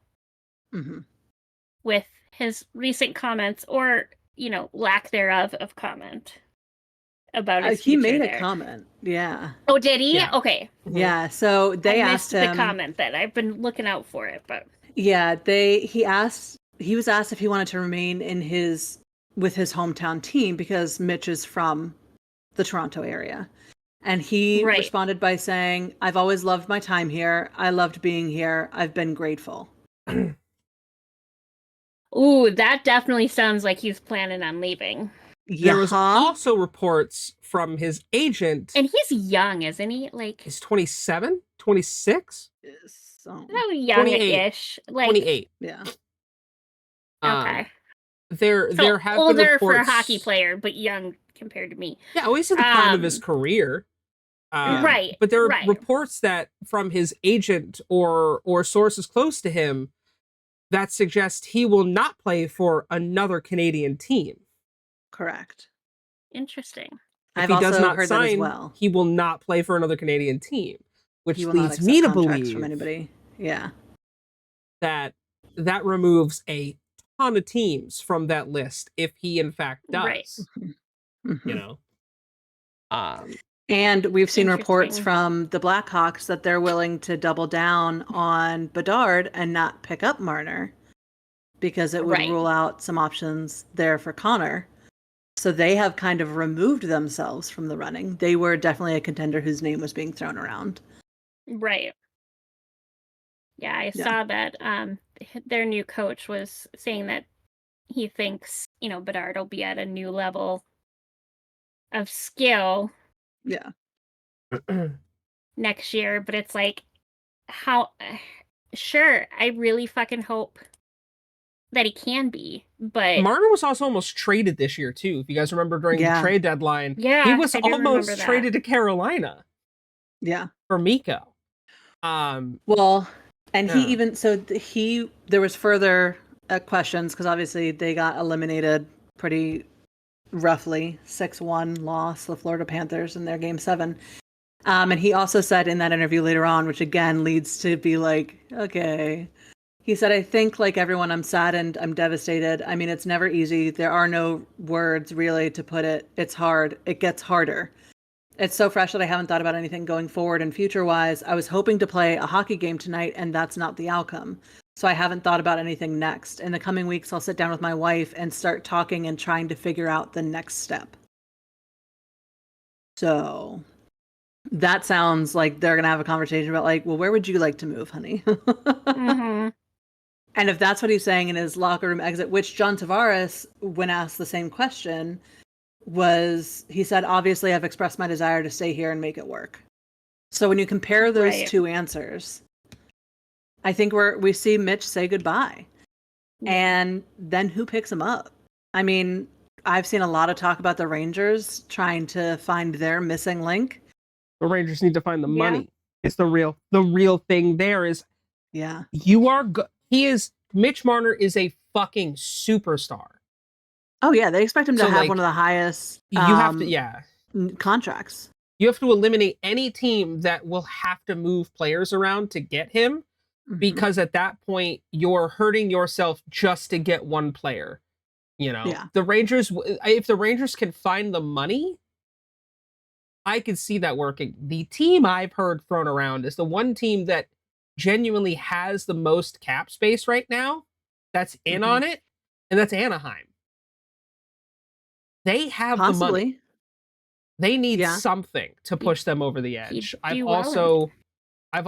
with his recent comments or, lack thereof of comment about his he future made there. A comment. Yeah. Oh, did he? Yeah. Okay. Yeah. So they I asked missed him the comment then. I've been looking out for it, but yeah, he was asked if he wanted to remain with his hometown team because Mitch is from the Toronto area. And he responded by saying, "I've always loved my time here. I loved being here. I've been grateful." Ooh, that definitely sounds like he's planning on leaving. There was also reports from his agent. And he's young, isn't he? Like, he's 27, 26? So young-ish. 28. Yeah. Okay. There have older been reports for a hockey player, but young compared to me. Yeah, always at the prime of his career. Right. But there are reports that from his agent or sources close to him that suggest he will not play for another Canadian team. Correct. Interesting. If he does not sign, he will not play for another Canadian team, which leads me to believe from anybody. Yeah. that removes a ton of teams from that list if he in fact does. Right. You know. And we've seen reports Interesting. from the Blackhawks that they're willing to double down on Bedard and not pick up Marner because it would Right. rule out some options there for Connor. So they have kind of removed themselves from the running. They were definitely a contender whose name was being thrown around. Right. Yeah, I Yeah. saw that their new coach was saying that he thinks, Bedard will be at a new level of skill Yeah. next year, but it's like, how sure, I really fucking hope that he can be, but Marner was also almost traded this year too. If you guys remember during the Yeah. trade deadline, he yeah, was I do remember almost that. traded to Carolina Yeah. for Miko. Well, and he Yeah. even there was further questions because obviously they got eliminated pretty roughly 6-1 loss the Florida Panthers in their game 7. And he also said in that interview later on, which again leads to be like, okay. He said, I think like everyone, I'm saddened, I'm devastated. I mean, it's never easy. There are no words really to put it. It's hard. It gets harder. It's so fresh that I haven't thought about anything going forward and future wise. I was hoping to play a hockey game tonight, and that's not the outcome. So I haven't thought about anything next. In the coming weeks, I'll sit down with my wife and start talking and trying to figure out the next step. So that sounds like they're going to have a conversation about like, well, where would you like to move, honey? Mm-hmm. And if that's what he's saying in his locker room exit, which John Tavares, when asked the same question, he said, obviously, I've expressed my desire to stay here and make it work. So when you compare those Right. two answers, I think we see Mitch say goodbye. Yeah. And then who picks him up? I mean, I've seen a lot of talk about the Rangers trying to find their missing link. The Rangers need to find the money. It's the real thing there is Yeah. Mitch Marner is a fucking superstar. Oh yeah, they expect him to So, have like, one of the highest You have to contracts. You have to eliminate any team that will have to move players around to get him, Mhm. because at that point you're hurting yourself just to get one player. Yeah. The Rangers, if the Rangers can find the money, I could see that working. The team I've heard thrown around is the one team that genuinely has the most cap space right now that's in on it, and that's Anaheim. They have the money. Possibly. They need Yeah. something to push them over the edge. He'd I've do well in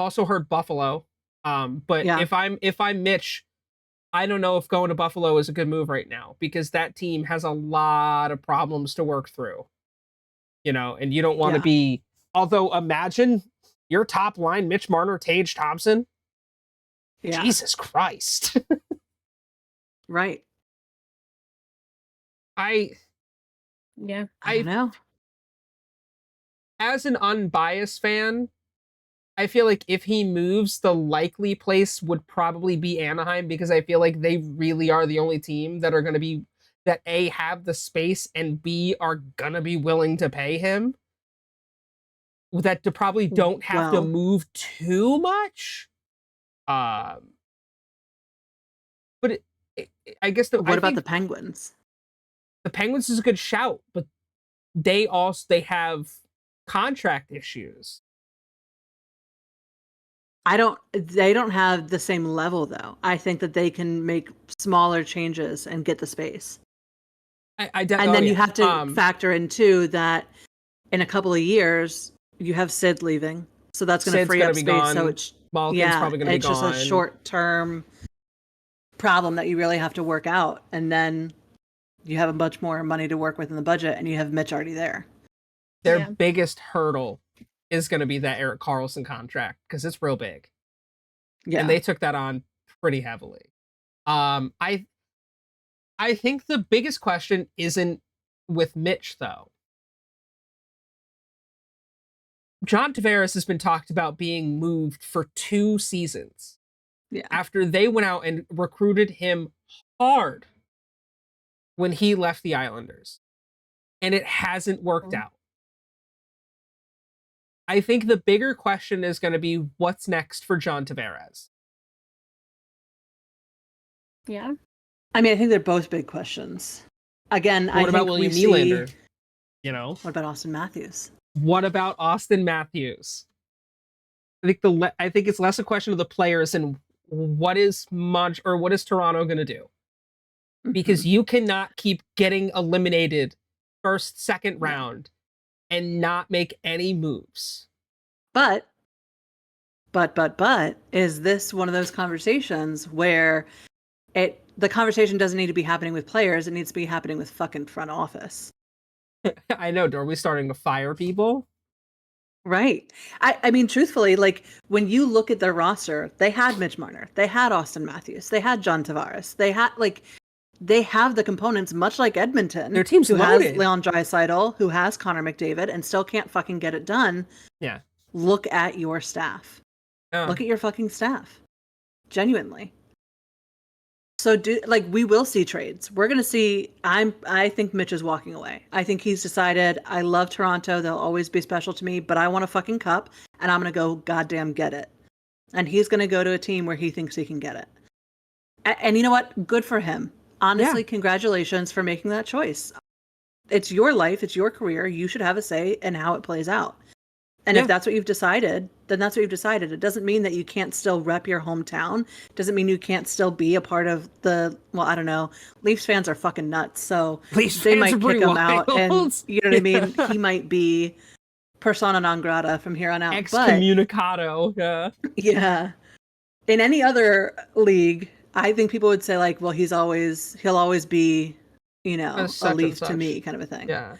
also heard Buffalo. But Yeah. if I'm Mitch, I don't know if going to Buffalo is a good move right now, because that team has a lot of problems to work through. And you don't want to Yeah. be. Although imagine your top line, Mitch Marner, Tage Thompson. Yeah. Jesus Christ. Right. Yeah. I don't know. As an unbiased fan, I feel like if he moves, the likely place would probably be Anaheim, because I feel like they really are the only team that are going to be that A, have the space, and B, are going to be willing to pay him. That to probably don't have to Well. move too much. But I guess What about the Penguins? The Penguins is a good shout, but they have contract issues. They don't have the same level though. I think that they can make smaller changes and get the space. And then you have to factor in too that in a couple of years you have Sid leaving, so that's going to free up space. Gone. So it's Malkin's probably going to be gone. It's just a short-term problem that you really have to work out, and then you have a much more money to work with in the budget, and you have Mitch already there. Their biggest hurdle is going to be that Erik Karlsson contract, because it's real big. Yeah, and they took that on pretty heavily. I think the biggest question isn't with Mitch, though. John Tavares has been talked about being moved for 2 seasons. Yeah. After they went out and recruited him hard when he left the Islanders. And it hasn't worked out. I think the bigger question is going to be what's next for John Tavares. Yeah. I mean, I think they're both big questions. Again, what about William Nylander? You know, What about Austin Matthews? what about Austin Matthews? I think it's less a question of the players and what is what is Toronto going to do? Because Mhm. you cannot keep getting eliminated first, second round and not make any moves. But, is this one of those conversations where the conversation doesn't need to be happening with players, it needs to be happening with fucking front office. I know, are we starting to fire people? Right. I mean, truthfully, like when you look at their roster, they had Mitch Marner, they had Austin Matthews, they had John Tavares, they have the components, much like Edmonton, Their team's who has loaded. Leon Draisaitl, who has Connor McDavid, and still can't fucking get it done. Yeah. Look at your staff. Look at your fucking staff. Genuinely. So we will see trades. We're gonna see. I think Mitch is walking away. I think he's decided. I love Toronto. They'll always be special to me. But I want a fucking cup, and I'm gonna go goddamn get it. And he's gonna go to a team where he thinks he can get it. And you know what? Good for him. Honestly, congratulations for making that choice. It's your life. It's your career. You should have a say in how it plays out. And if that's what you've decided, then that's what you've decided. It doesn't mean that you can't still rep your hometown. It doesn't mean you can't still be a part of I don't know. Leafs fans are fucking nuts. So they might kick him out. And you know what I mean? He might be persona non grata from here on out. Excommunicado. Yeah. In any other league, I think people would say like, well, he'll always be, a Leaf to me kind of a thing. Yeah.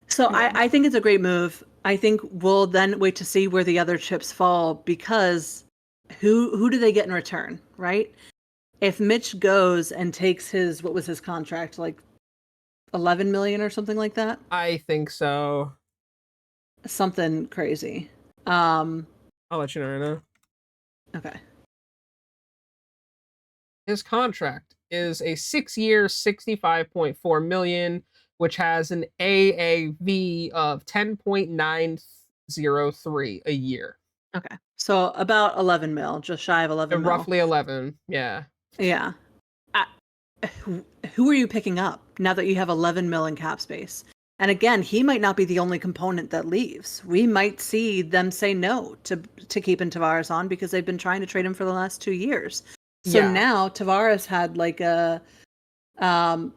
So I think it's a great move. I think we'll then wait to see where the other chips fall because who do they get in return, right? If Mitch goes and takes what was his contract, like 11 million or something like that? I think so. Something crazy. I'll let you know right now. Okay. His contract is a 6-year, $65.4 million, which has an AAV of 10.903 a year. Okay. So about 11 mil, just shy of 11 mil. Roughly 11, yeah. Yeah. Who are you picking up now that you have 11 mil in cap space? And again, he might not be the only component that leaves. We might see them say no to keeping Tavares on because they've been trying to trade him for the last 2 years. So now Tavares had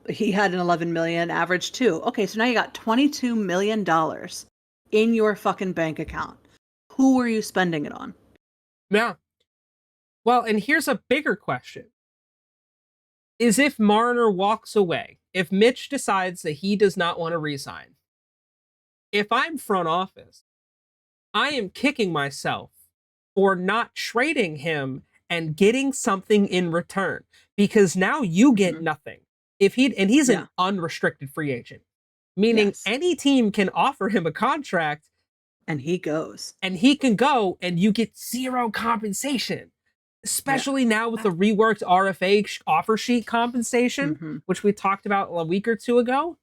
he had an 11 million average too. Okay, so now you got $22 million in your fucking bank account. Who are you spending it on? Yeah. Well, and here's a bigger question. Is if Marner walks away, if Mitch decides that he does not want to resign, if I'm front office, I am kicking myself for not trading him and getting something in return because now you get nothing. He's an unrestricted free agent, meaning any team can offer him a contract and he goes and he can go and you get zero compensation, especially now with the reworked RFA offer sheet compensation, which we talked about a week or two ago.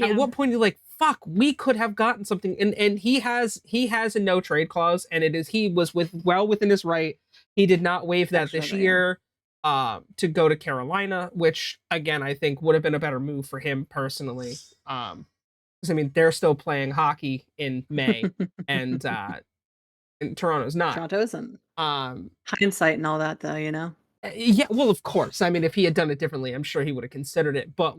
At what point you're like, fuck, we could have gotten something. And he has a no trade clause, and he was well within his right. He did not waive that this year to go to Carolina, which again I think would have been a better move for him personally. Because I mean they're still playing hockey in May, and Toronto's not. Toronto isn't. Hindsight and all that, though, Yeah, well, of course. I mean, if he had done it differently, I'm sure he would have considered it. But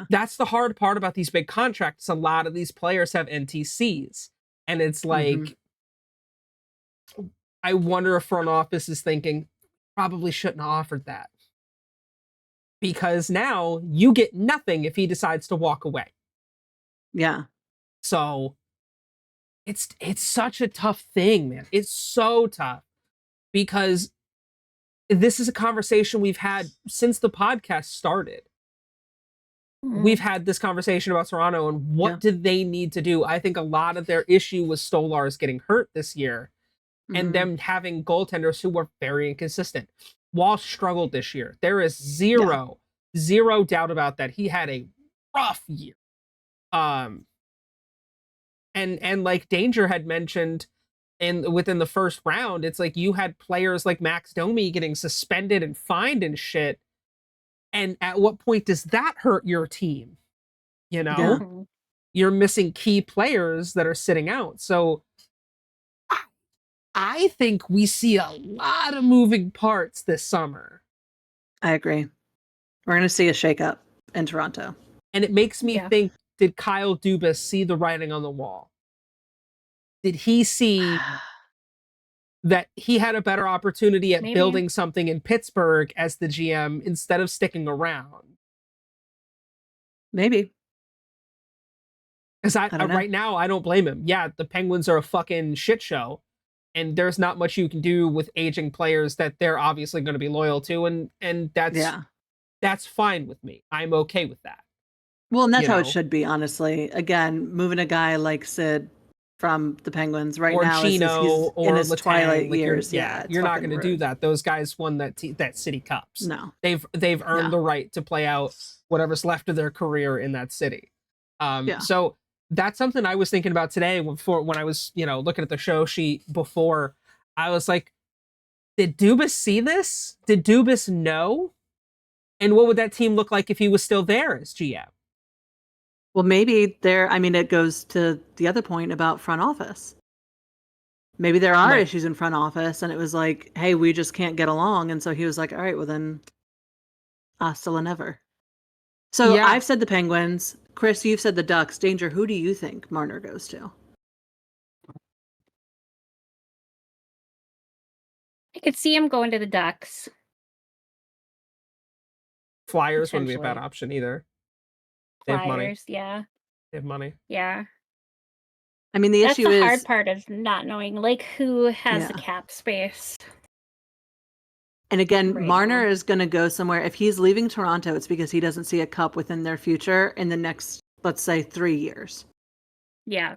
that's the hard part about these big contracts. A lot of these players have NTCs, and it's like, I wonder if front office is thinking probably shouldn't have offered that because now you get nothing if he decides to walk away. Yeah. So it's such a tough thing, man. It's so tough because this is a conversation we've had since the podcast started. We've had this conversation about Toronto and what did they need to do. I think a lot of their issue was Stolarz getting hurt this year and them having goaltenders who were very inconsistent. Walsh struggled this year. There is zero doubt about that. He had a rough year. And like Danger had mentioned within the first round, it's like you had players like Max Domi getting suspended and fined and shit. And at what point does that hurt your team? You know, Yeah. Mhm. you're missing key players that are sitting out. So I think we see a lot of moving parts this summer. I agree. We're going to see a shakeup in Toronto. And it makes me Yeah. think, did Kyle Dubas see the writing on the wall? Did he see that he had a better opportunity at Maybe. building something in Pittsburgh as the GM instead of sticking around? Maybe. Because I don't know. right now, I don't blame him. Yeah, the Penguins are a fucking shit show, and there's not much you can do with aging players that they're obviously going to be loyal to, and Yeah. that's fine with me. I'm okay with that. Well, and that's You how it know, should be, honestly. Again, moving a guy like Sid from the Penguins right or now is Chino he's in or his twilight Letang, like years. Yeah, it's you're not fucking going to do rude. that. Those guys won that City Cups. No. They've earned No. the right to play out whatever's left of their career in that city. Yeah. So that's something I was thinking about today when I was, looking at the show sheet before. I was like, did Dubas see this? Did Dubas know? And what would that team look like if he was still there as GM? Well, maybe it goes to the other point about front office. Maybe there are Right. issues in front office, and it was like, hey, we just can't get along. And so he was like, all right, well then, hasta la never. So Yeah. I've said the Penguins. Chris, you've said the Ducks. Danger, who do you think Marner goes to? I could see him going to the Ducks. Flyers wouldn't be a bad Potentially. option either. They have money. Flyers, yeah. They have money. Yeah. I mean, the That's issue the is hard part of not knowing, like, who has the Yeah. cap space. And again, right Marner now. is going to go somewhere. If he's leaving Toronto, it's because he doesn't see a cup within their future in the next, let's say, 3 years. Yeah.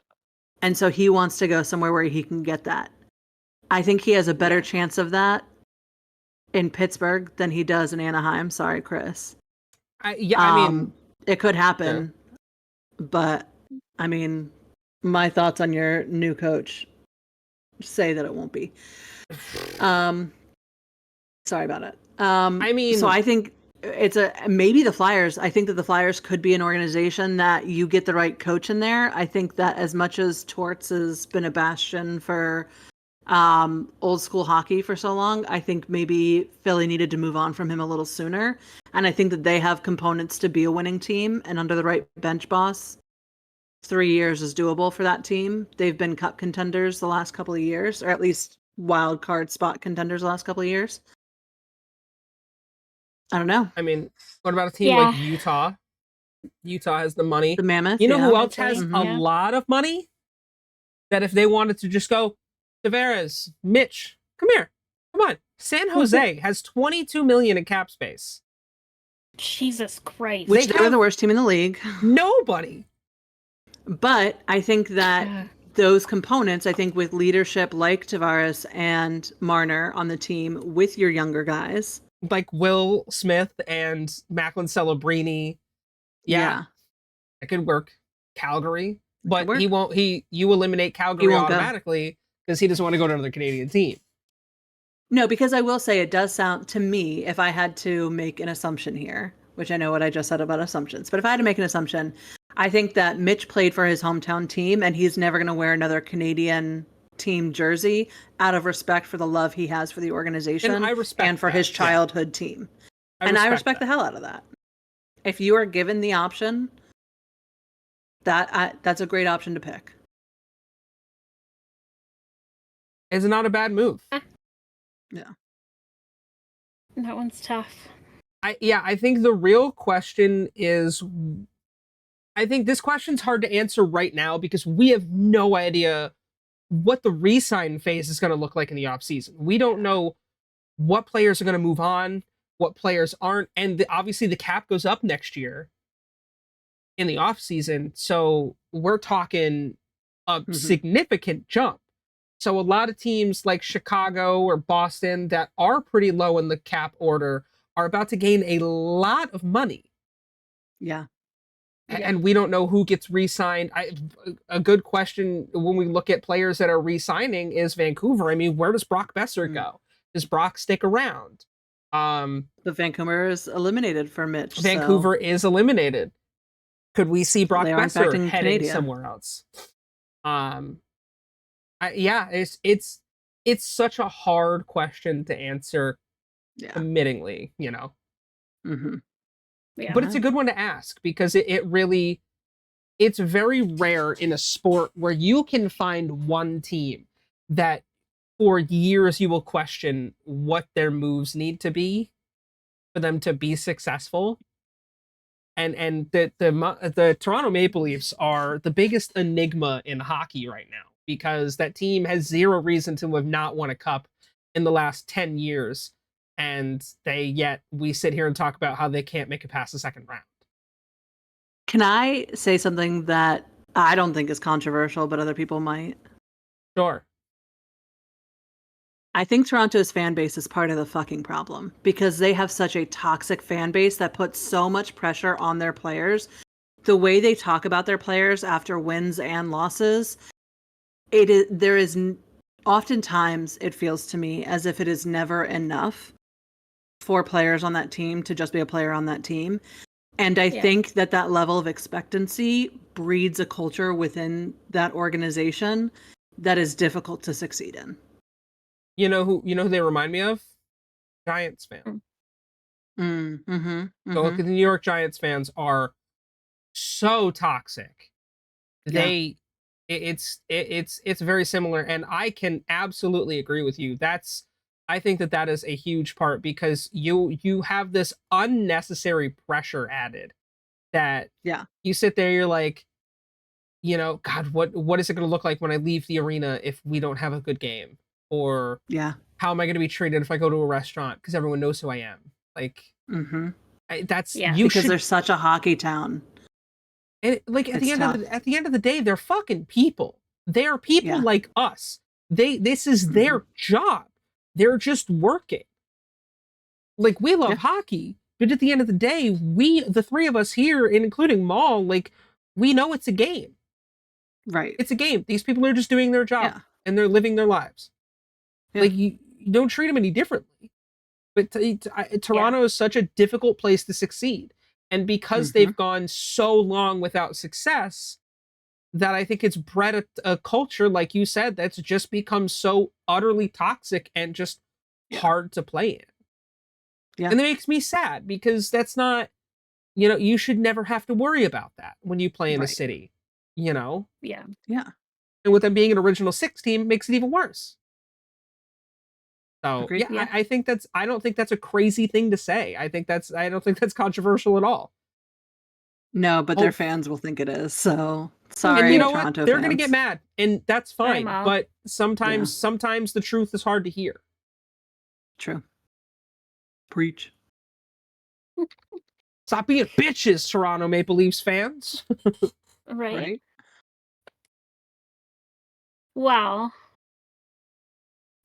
And so he wants to go somewhere where he can get that. I think he has a better Yeah. chance of that in Pittsburgh than he does in Anaheim. Sorry, Chris. I mean, it could happen, but I mean, my thoughts on your new coach say that it won't be. Sorry about it. I mean, so I think it's maybe the Flyers. I think that the Flyers could be an organization that you get the right coach in there. I think that as much as Torts has been a bastion for old school hockey for so long, I think maybe Philly needed to move on from him a little sooner. And I think that they have components to be a winning team, and under the right bench boss, 3 years is doable for that team. They've been cup contenders the last couple of years, or at least wild card spot contenders the last couple of years. I don't know. I mean, what about a team like Utah? Utah has the money. The Mammoth. You know who else Potentially, has a lot of money? That if they wanted to just go, Tavares, Mitch, come here, come on. San Jose has 22 million in cap space. Jesus Christ. Which they were the worst team in the league. Nobody. But I think that those components, I think with leadership like Tavares and Marner on the team with your younger guys. Like Will Smith and Macklin Celebrini. Yeah. It could work. Calgary. But you eliminate Calgary automatically because he doesn't want to go to another Canadian team. No, because I will say it does sound to me, if I had to make an assumption here, which I know what I just said about assumptions, but if I had to make an assumption, I think that Mitch played for his hometown team and he's never going to wear another Canadian team jersey out of respect for the love he has for the organization and for his childhood team. I respect the hell out of that. If you are given the option, that's a great option to pick. It's not a bad move. Yeah. That one's tough. I think the real question is, I think this question's hard to answer right now because we have no idea what the re-sign phase is going to look like in the offseason. We don't know what players are going to move on, what players aren't, and obviously the cap goes up next year in the offseason, so we're talking a significant jump. So a lot of teams like Chicago or Boston that are pretty low in the cap order are about to gain a lot of money. Yeah. And we don't know who gets re-signed. A good question when we look at players that are re-signing is Vancouver. I mean, where does Brock Besser go? Does Brock stick around? But Vancouver is eliminated for Mitch. Vancouver is eliminated. Could we see Brock They are, in fact, Lesnar in heading Canada. somewhere else? It's such a hard question to answer Yeah. committingly, Mm-hmm. Yeah. But it's a good one to ask because it really, it's very rare in a sport where you can find one team that for years you will question what their moves need to be for them to be successful. And the Toronto Maple Leafs are the biggest enigma in hockey right now because that team has zero reason to have not won a cup in the last 10 years, and yet we sit here and talk about how they can't make it past the second round. Can I say something that I don't think is controversial, but other people might? Sure. I think Toronto's fan base is part of the fucking problem because they have such a toxic fan base that puts so much pressure on their players. The way they talk about their players after wins and losses, oftentimes it feels to me as if it is never enough for players on that team to just be a player on that team. And I think that level of expectancy breeds a culture within that organization that is difficult to succeed in. You know who they remind me of? Giants fans. So look, the New York Giants fans are so toxic. It's very similar, and I can absolutely agree with you. I think that is a huge part because you have this unnecessary pressure added that you sit there, you're like, God, what is it going to look like when I leave the arena if we don't have a good game? Or how am I going to be treated if I go to a restaurant because everyone knows who I am? Like, because they're such a hockey town. And like at the end of the day, they're fucking people. They're people like us. This is their job. They're just working. Like, we love hockey, but at the end of the day, the three of us here, including Maul, like, we know it's a game. Right. It's a game. These people are just doing their job and they're living their lives. Like, you don't treat them any differently. But Toronto is such a difficult place to succeed. And because they've gone so long without success, that I think it's bred a culture, like you said, that's just become so utterly toxic and just hard to play in. Yeah. And it makes me sad because that's not, you should never have to worry about that when you play in a city, Yeah. Yeah. And with them being an original six team, makes it even worse. So I think I don't think that's a crazy thing to say. I don't think that's controversial at all. No, but their fans will think it is. So sorry, and you know Toronto what? They're fans. Gonna get mad, and that's fine. But sometimes the truth is hard to hear. True. Preach. Stop being bitches, Toronto Maple Leafs fans. Right. Wow.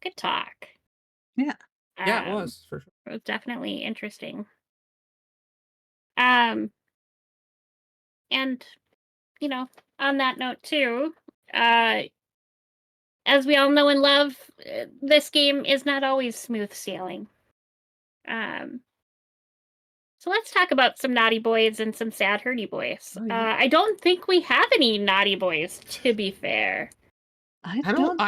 Good talk. Yeah. Yeah, it was for sure. It was definitely interesting. And on that note too, as we all know and love, this game is not always smooth sailing. So let's talk about some naughty boys and some sad hurdy boys. I don't think we have any naughty boys, to be fair. I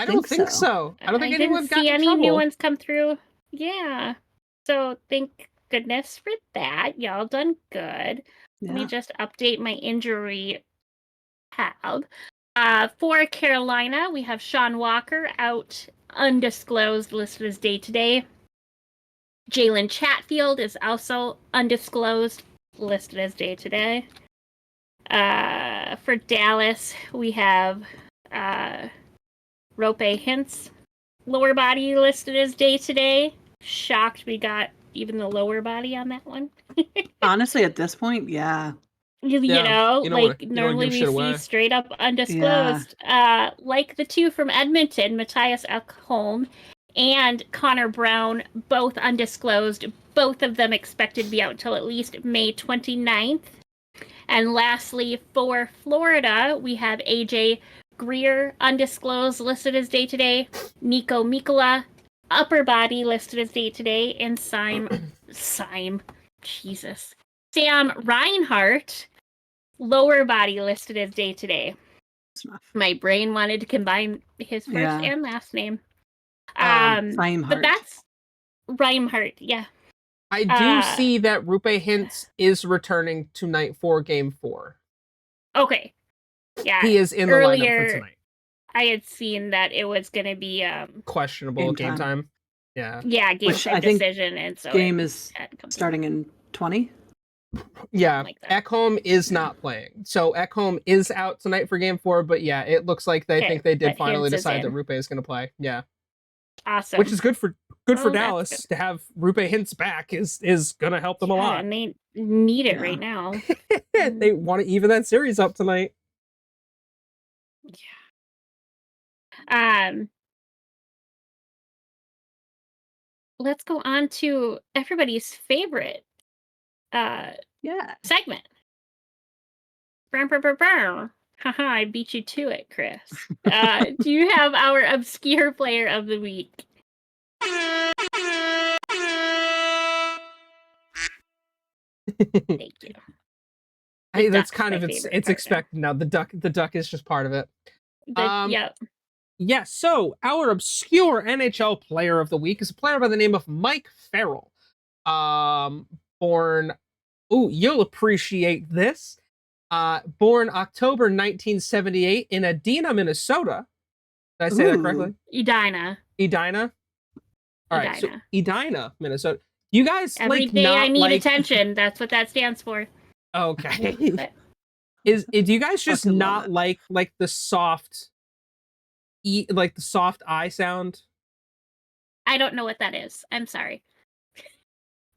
don't think so. I don't think anyone's got any trouble. new ones come through. Yeah. So thank goodness for that. Y'all done good. Let me just update my injury tab. For Carolina, we have Sean Walker out, undisclosed, listed as day-to-day. Jalen Chatfield is also undisclosed, listed as day-to-day. For Dallas, we have Rope Hintz, lower body, listed as day-to-day. Shocked we got even the lower body on that one. Honestly, at this point, yeah. Normally we see straight up undisclosed. Like the two from Edmonton, Matthias Ekholm and Connor Brown, both undisclosed. Both of them expected to be out until at least May 29th. And lastly, for Florida, we have AJ Greer, undisclosed, listed as day-to-day. Nico Mikkola, upper body, listed as day-to-day. And Sam Reinhart, lower body listed as day-to-day. Enough. My brain wanted to combine his first Yeah. and last name. Reinhardt. But that's Reinhardt, yeah. I do see that Rupe Hintz is returning to night 4, game 4. Okay. Yeah. He is in the lineup for tonight. I had seen that it was going to be questionable game time. Yeah. Yeah, game time decision, and so game is starting in 20. Yeah, like Ekholm is not playing. So Ekholm is out tonight for game 4, but yeah, it looks like they think they did finally decide that Rupe is going to play. Yeah. Awesome. Which is good for Dallas to have Rupe Hintz back is going to help them a lot. And they need it right now. They want to even that series up tonight. Yeah. Let's go on to everybody's favorite segment. Haha, I beat you to it, Chris. Do you have our obscure player of the week? Thank you. Hey, that's kind of it's expected now. The duck is just part of it. Yep. Yeah, so our obscure NHL player of the week is a player by the name of Mike Farrell. Born, you'll appreciate this. Born October 1978 in Edina, Minnesota. Did I say that correctly? Edina. All right, so Edina, Minnesota. You guys every day I need attention. That's what that stands for. Okay. Do you guys just not like the soft the soft I sound? I don't know what that is. I'm sorry.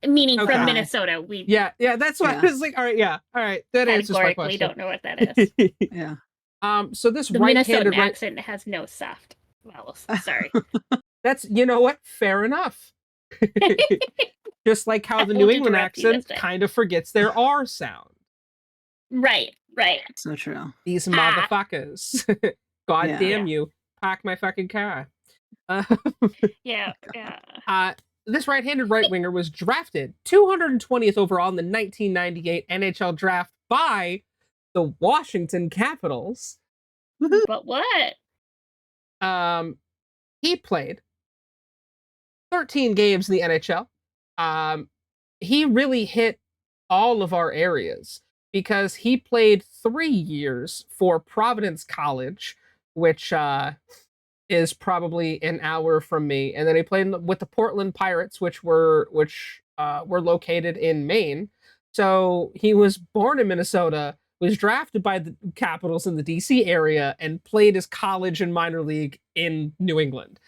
Meaning from Minnesota. Yeah, that's what I was like. All right. That answers my question. We don't know what that is. Yeah. So this the right-handed Minnesota accent has no soft vowels. Sorry. That's what? Fair enough. Just like how the New England accent kind of forgets their R sound. Right. So true. These motherfuckers. God damn you. Park my fucking car. Yeah. This right-handed right winger was drafted 220th overall in the 1998 NHL draft by the Washington Capitals. But what? He played 13 games in the NHL. He really hit all of our areas because he played 3 years for Providence College, which is probably an hour from me, and then he played with the Portland Pirates, which were located in Maine. So he was born in Minnesota, was drafted by the Capitals in the DC area, and played his college and minor league in New England.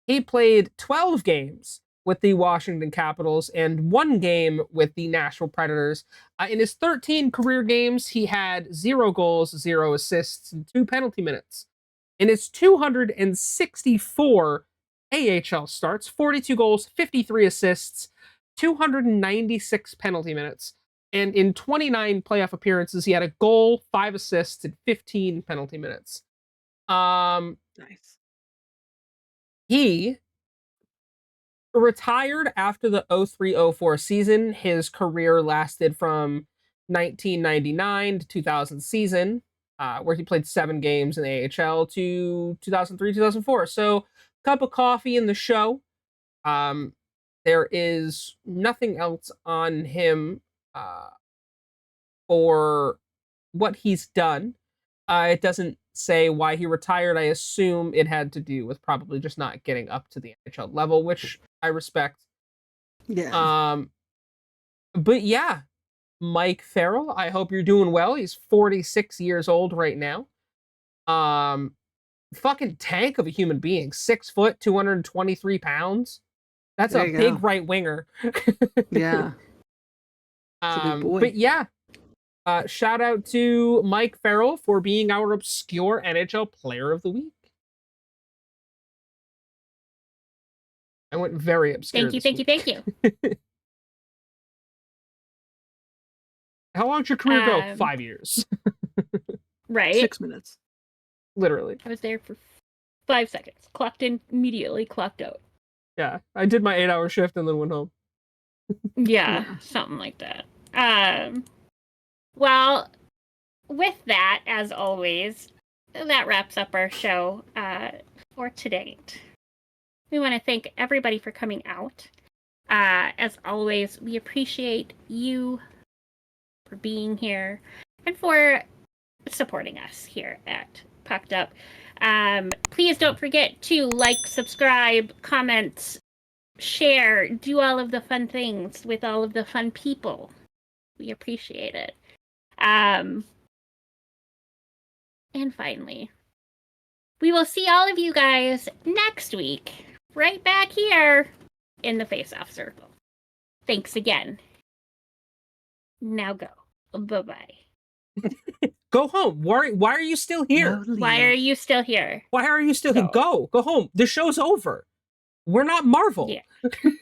He played 12 games with the Washington Capitals and 1 game with the Nashville Predators. In his 13 career games, he had 0 goals, 0 assists, and 2 penalty minutes. In his 264 AHL starts, 42 goals, 53 assists, 296 penalty minutes. And in 29 playoff appearances, he had a goal, 5 assists, and 15 penalty minutes. Nice. He retired after the 03-04 season. His career lasted from 1999 to 2000 season, where he played 7 games in the AHL, to 2003-2004. So, cup of coffee in the show. There is nothing else on him for what he's done. It doesn't say why he retired. I assume it had to do with probably just not getting up to the NHL level, which I respect. Yeah. But yeah, Mike Farrell, I hope you're doing well. He's 46 years old right now. Fucking tank of a human being. 6 foot, 223 pounds. That's a big right winger. Yeah. But yeah. Shout out to Mike Farrell for being our obscure NHL player of the week. I went very obscure. Thank you. How long did your career go? 5 years. Right. 6 minutes. Literally. I was there for 5 seconds. Clocked in immediately, clocked out. Yeah. I did my 8-hour shift and then went home. Yeah, Yeah. something like that. Well, with that, as always, that wraps up our show for today. We want to thank everybody for coming out. As always, we appreciate you for being here and for supporting us here at Pucked Up. Please don't forget to like, subscribe, comment, share, do all of the fun things with all of the fun people. We appreciate it. And finally, we will see all of you guys next week, right back here in the face-off circle. Thanks again. Now go. Bye-bye. Go home. Why are you still here? No Why are leave. you still here? Why are you still here? Go home. The show's over. We're not Marvel. Yeah.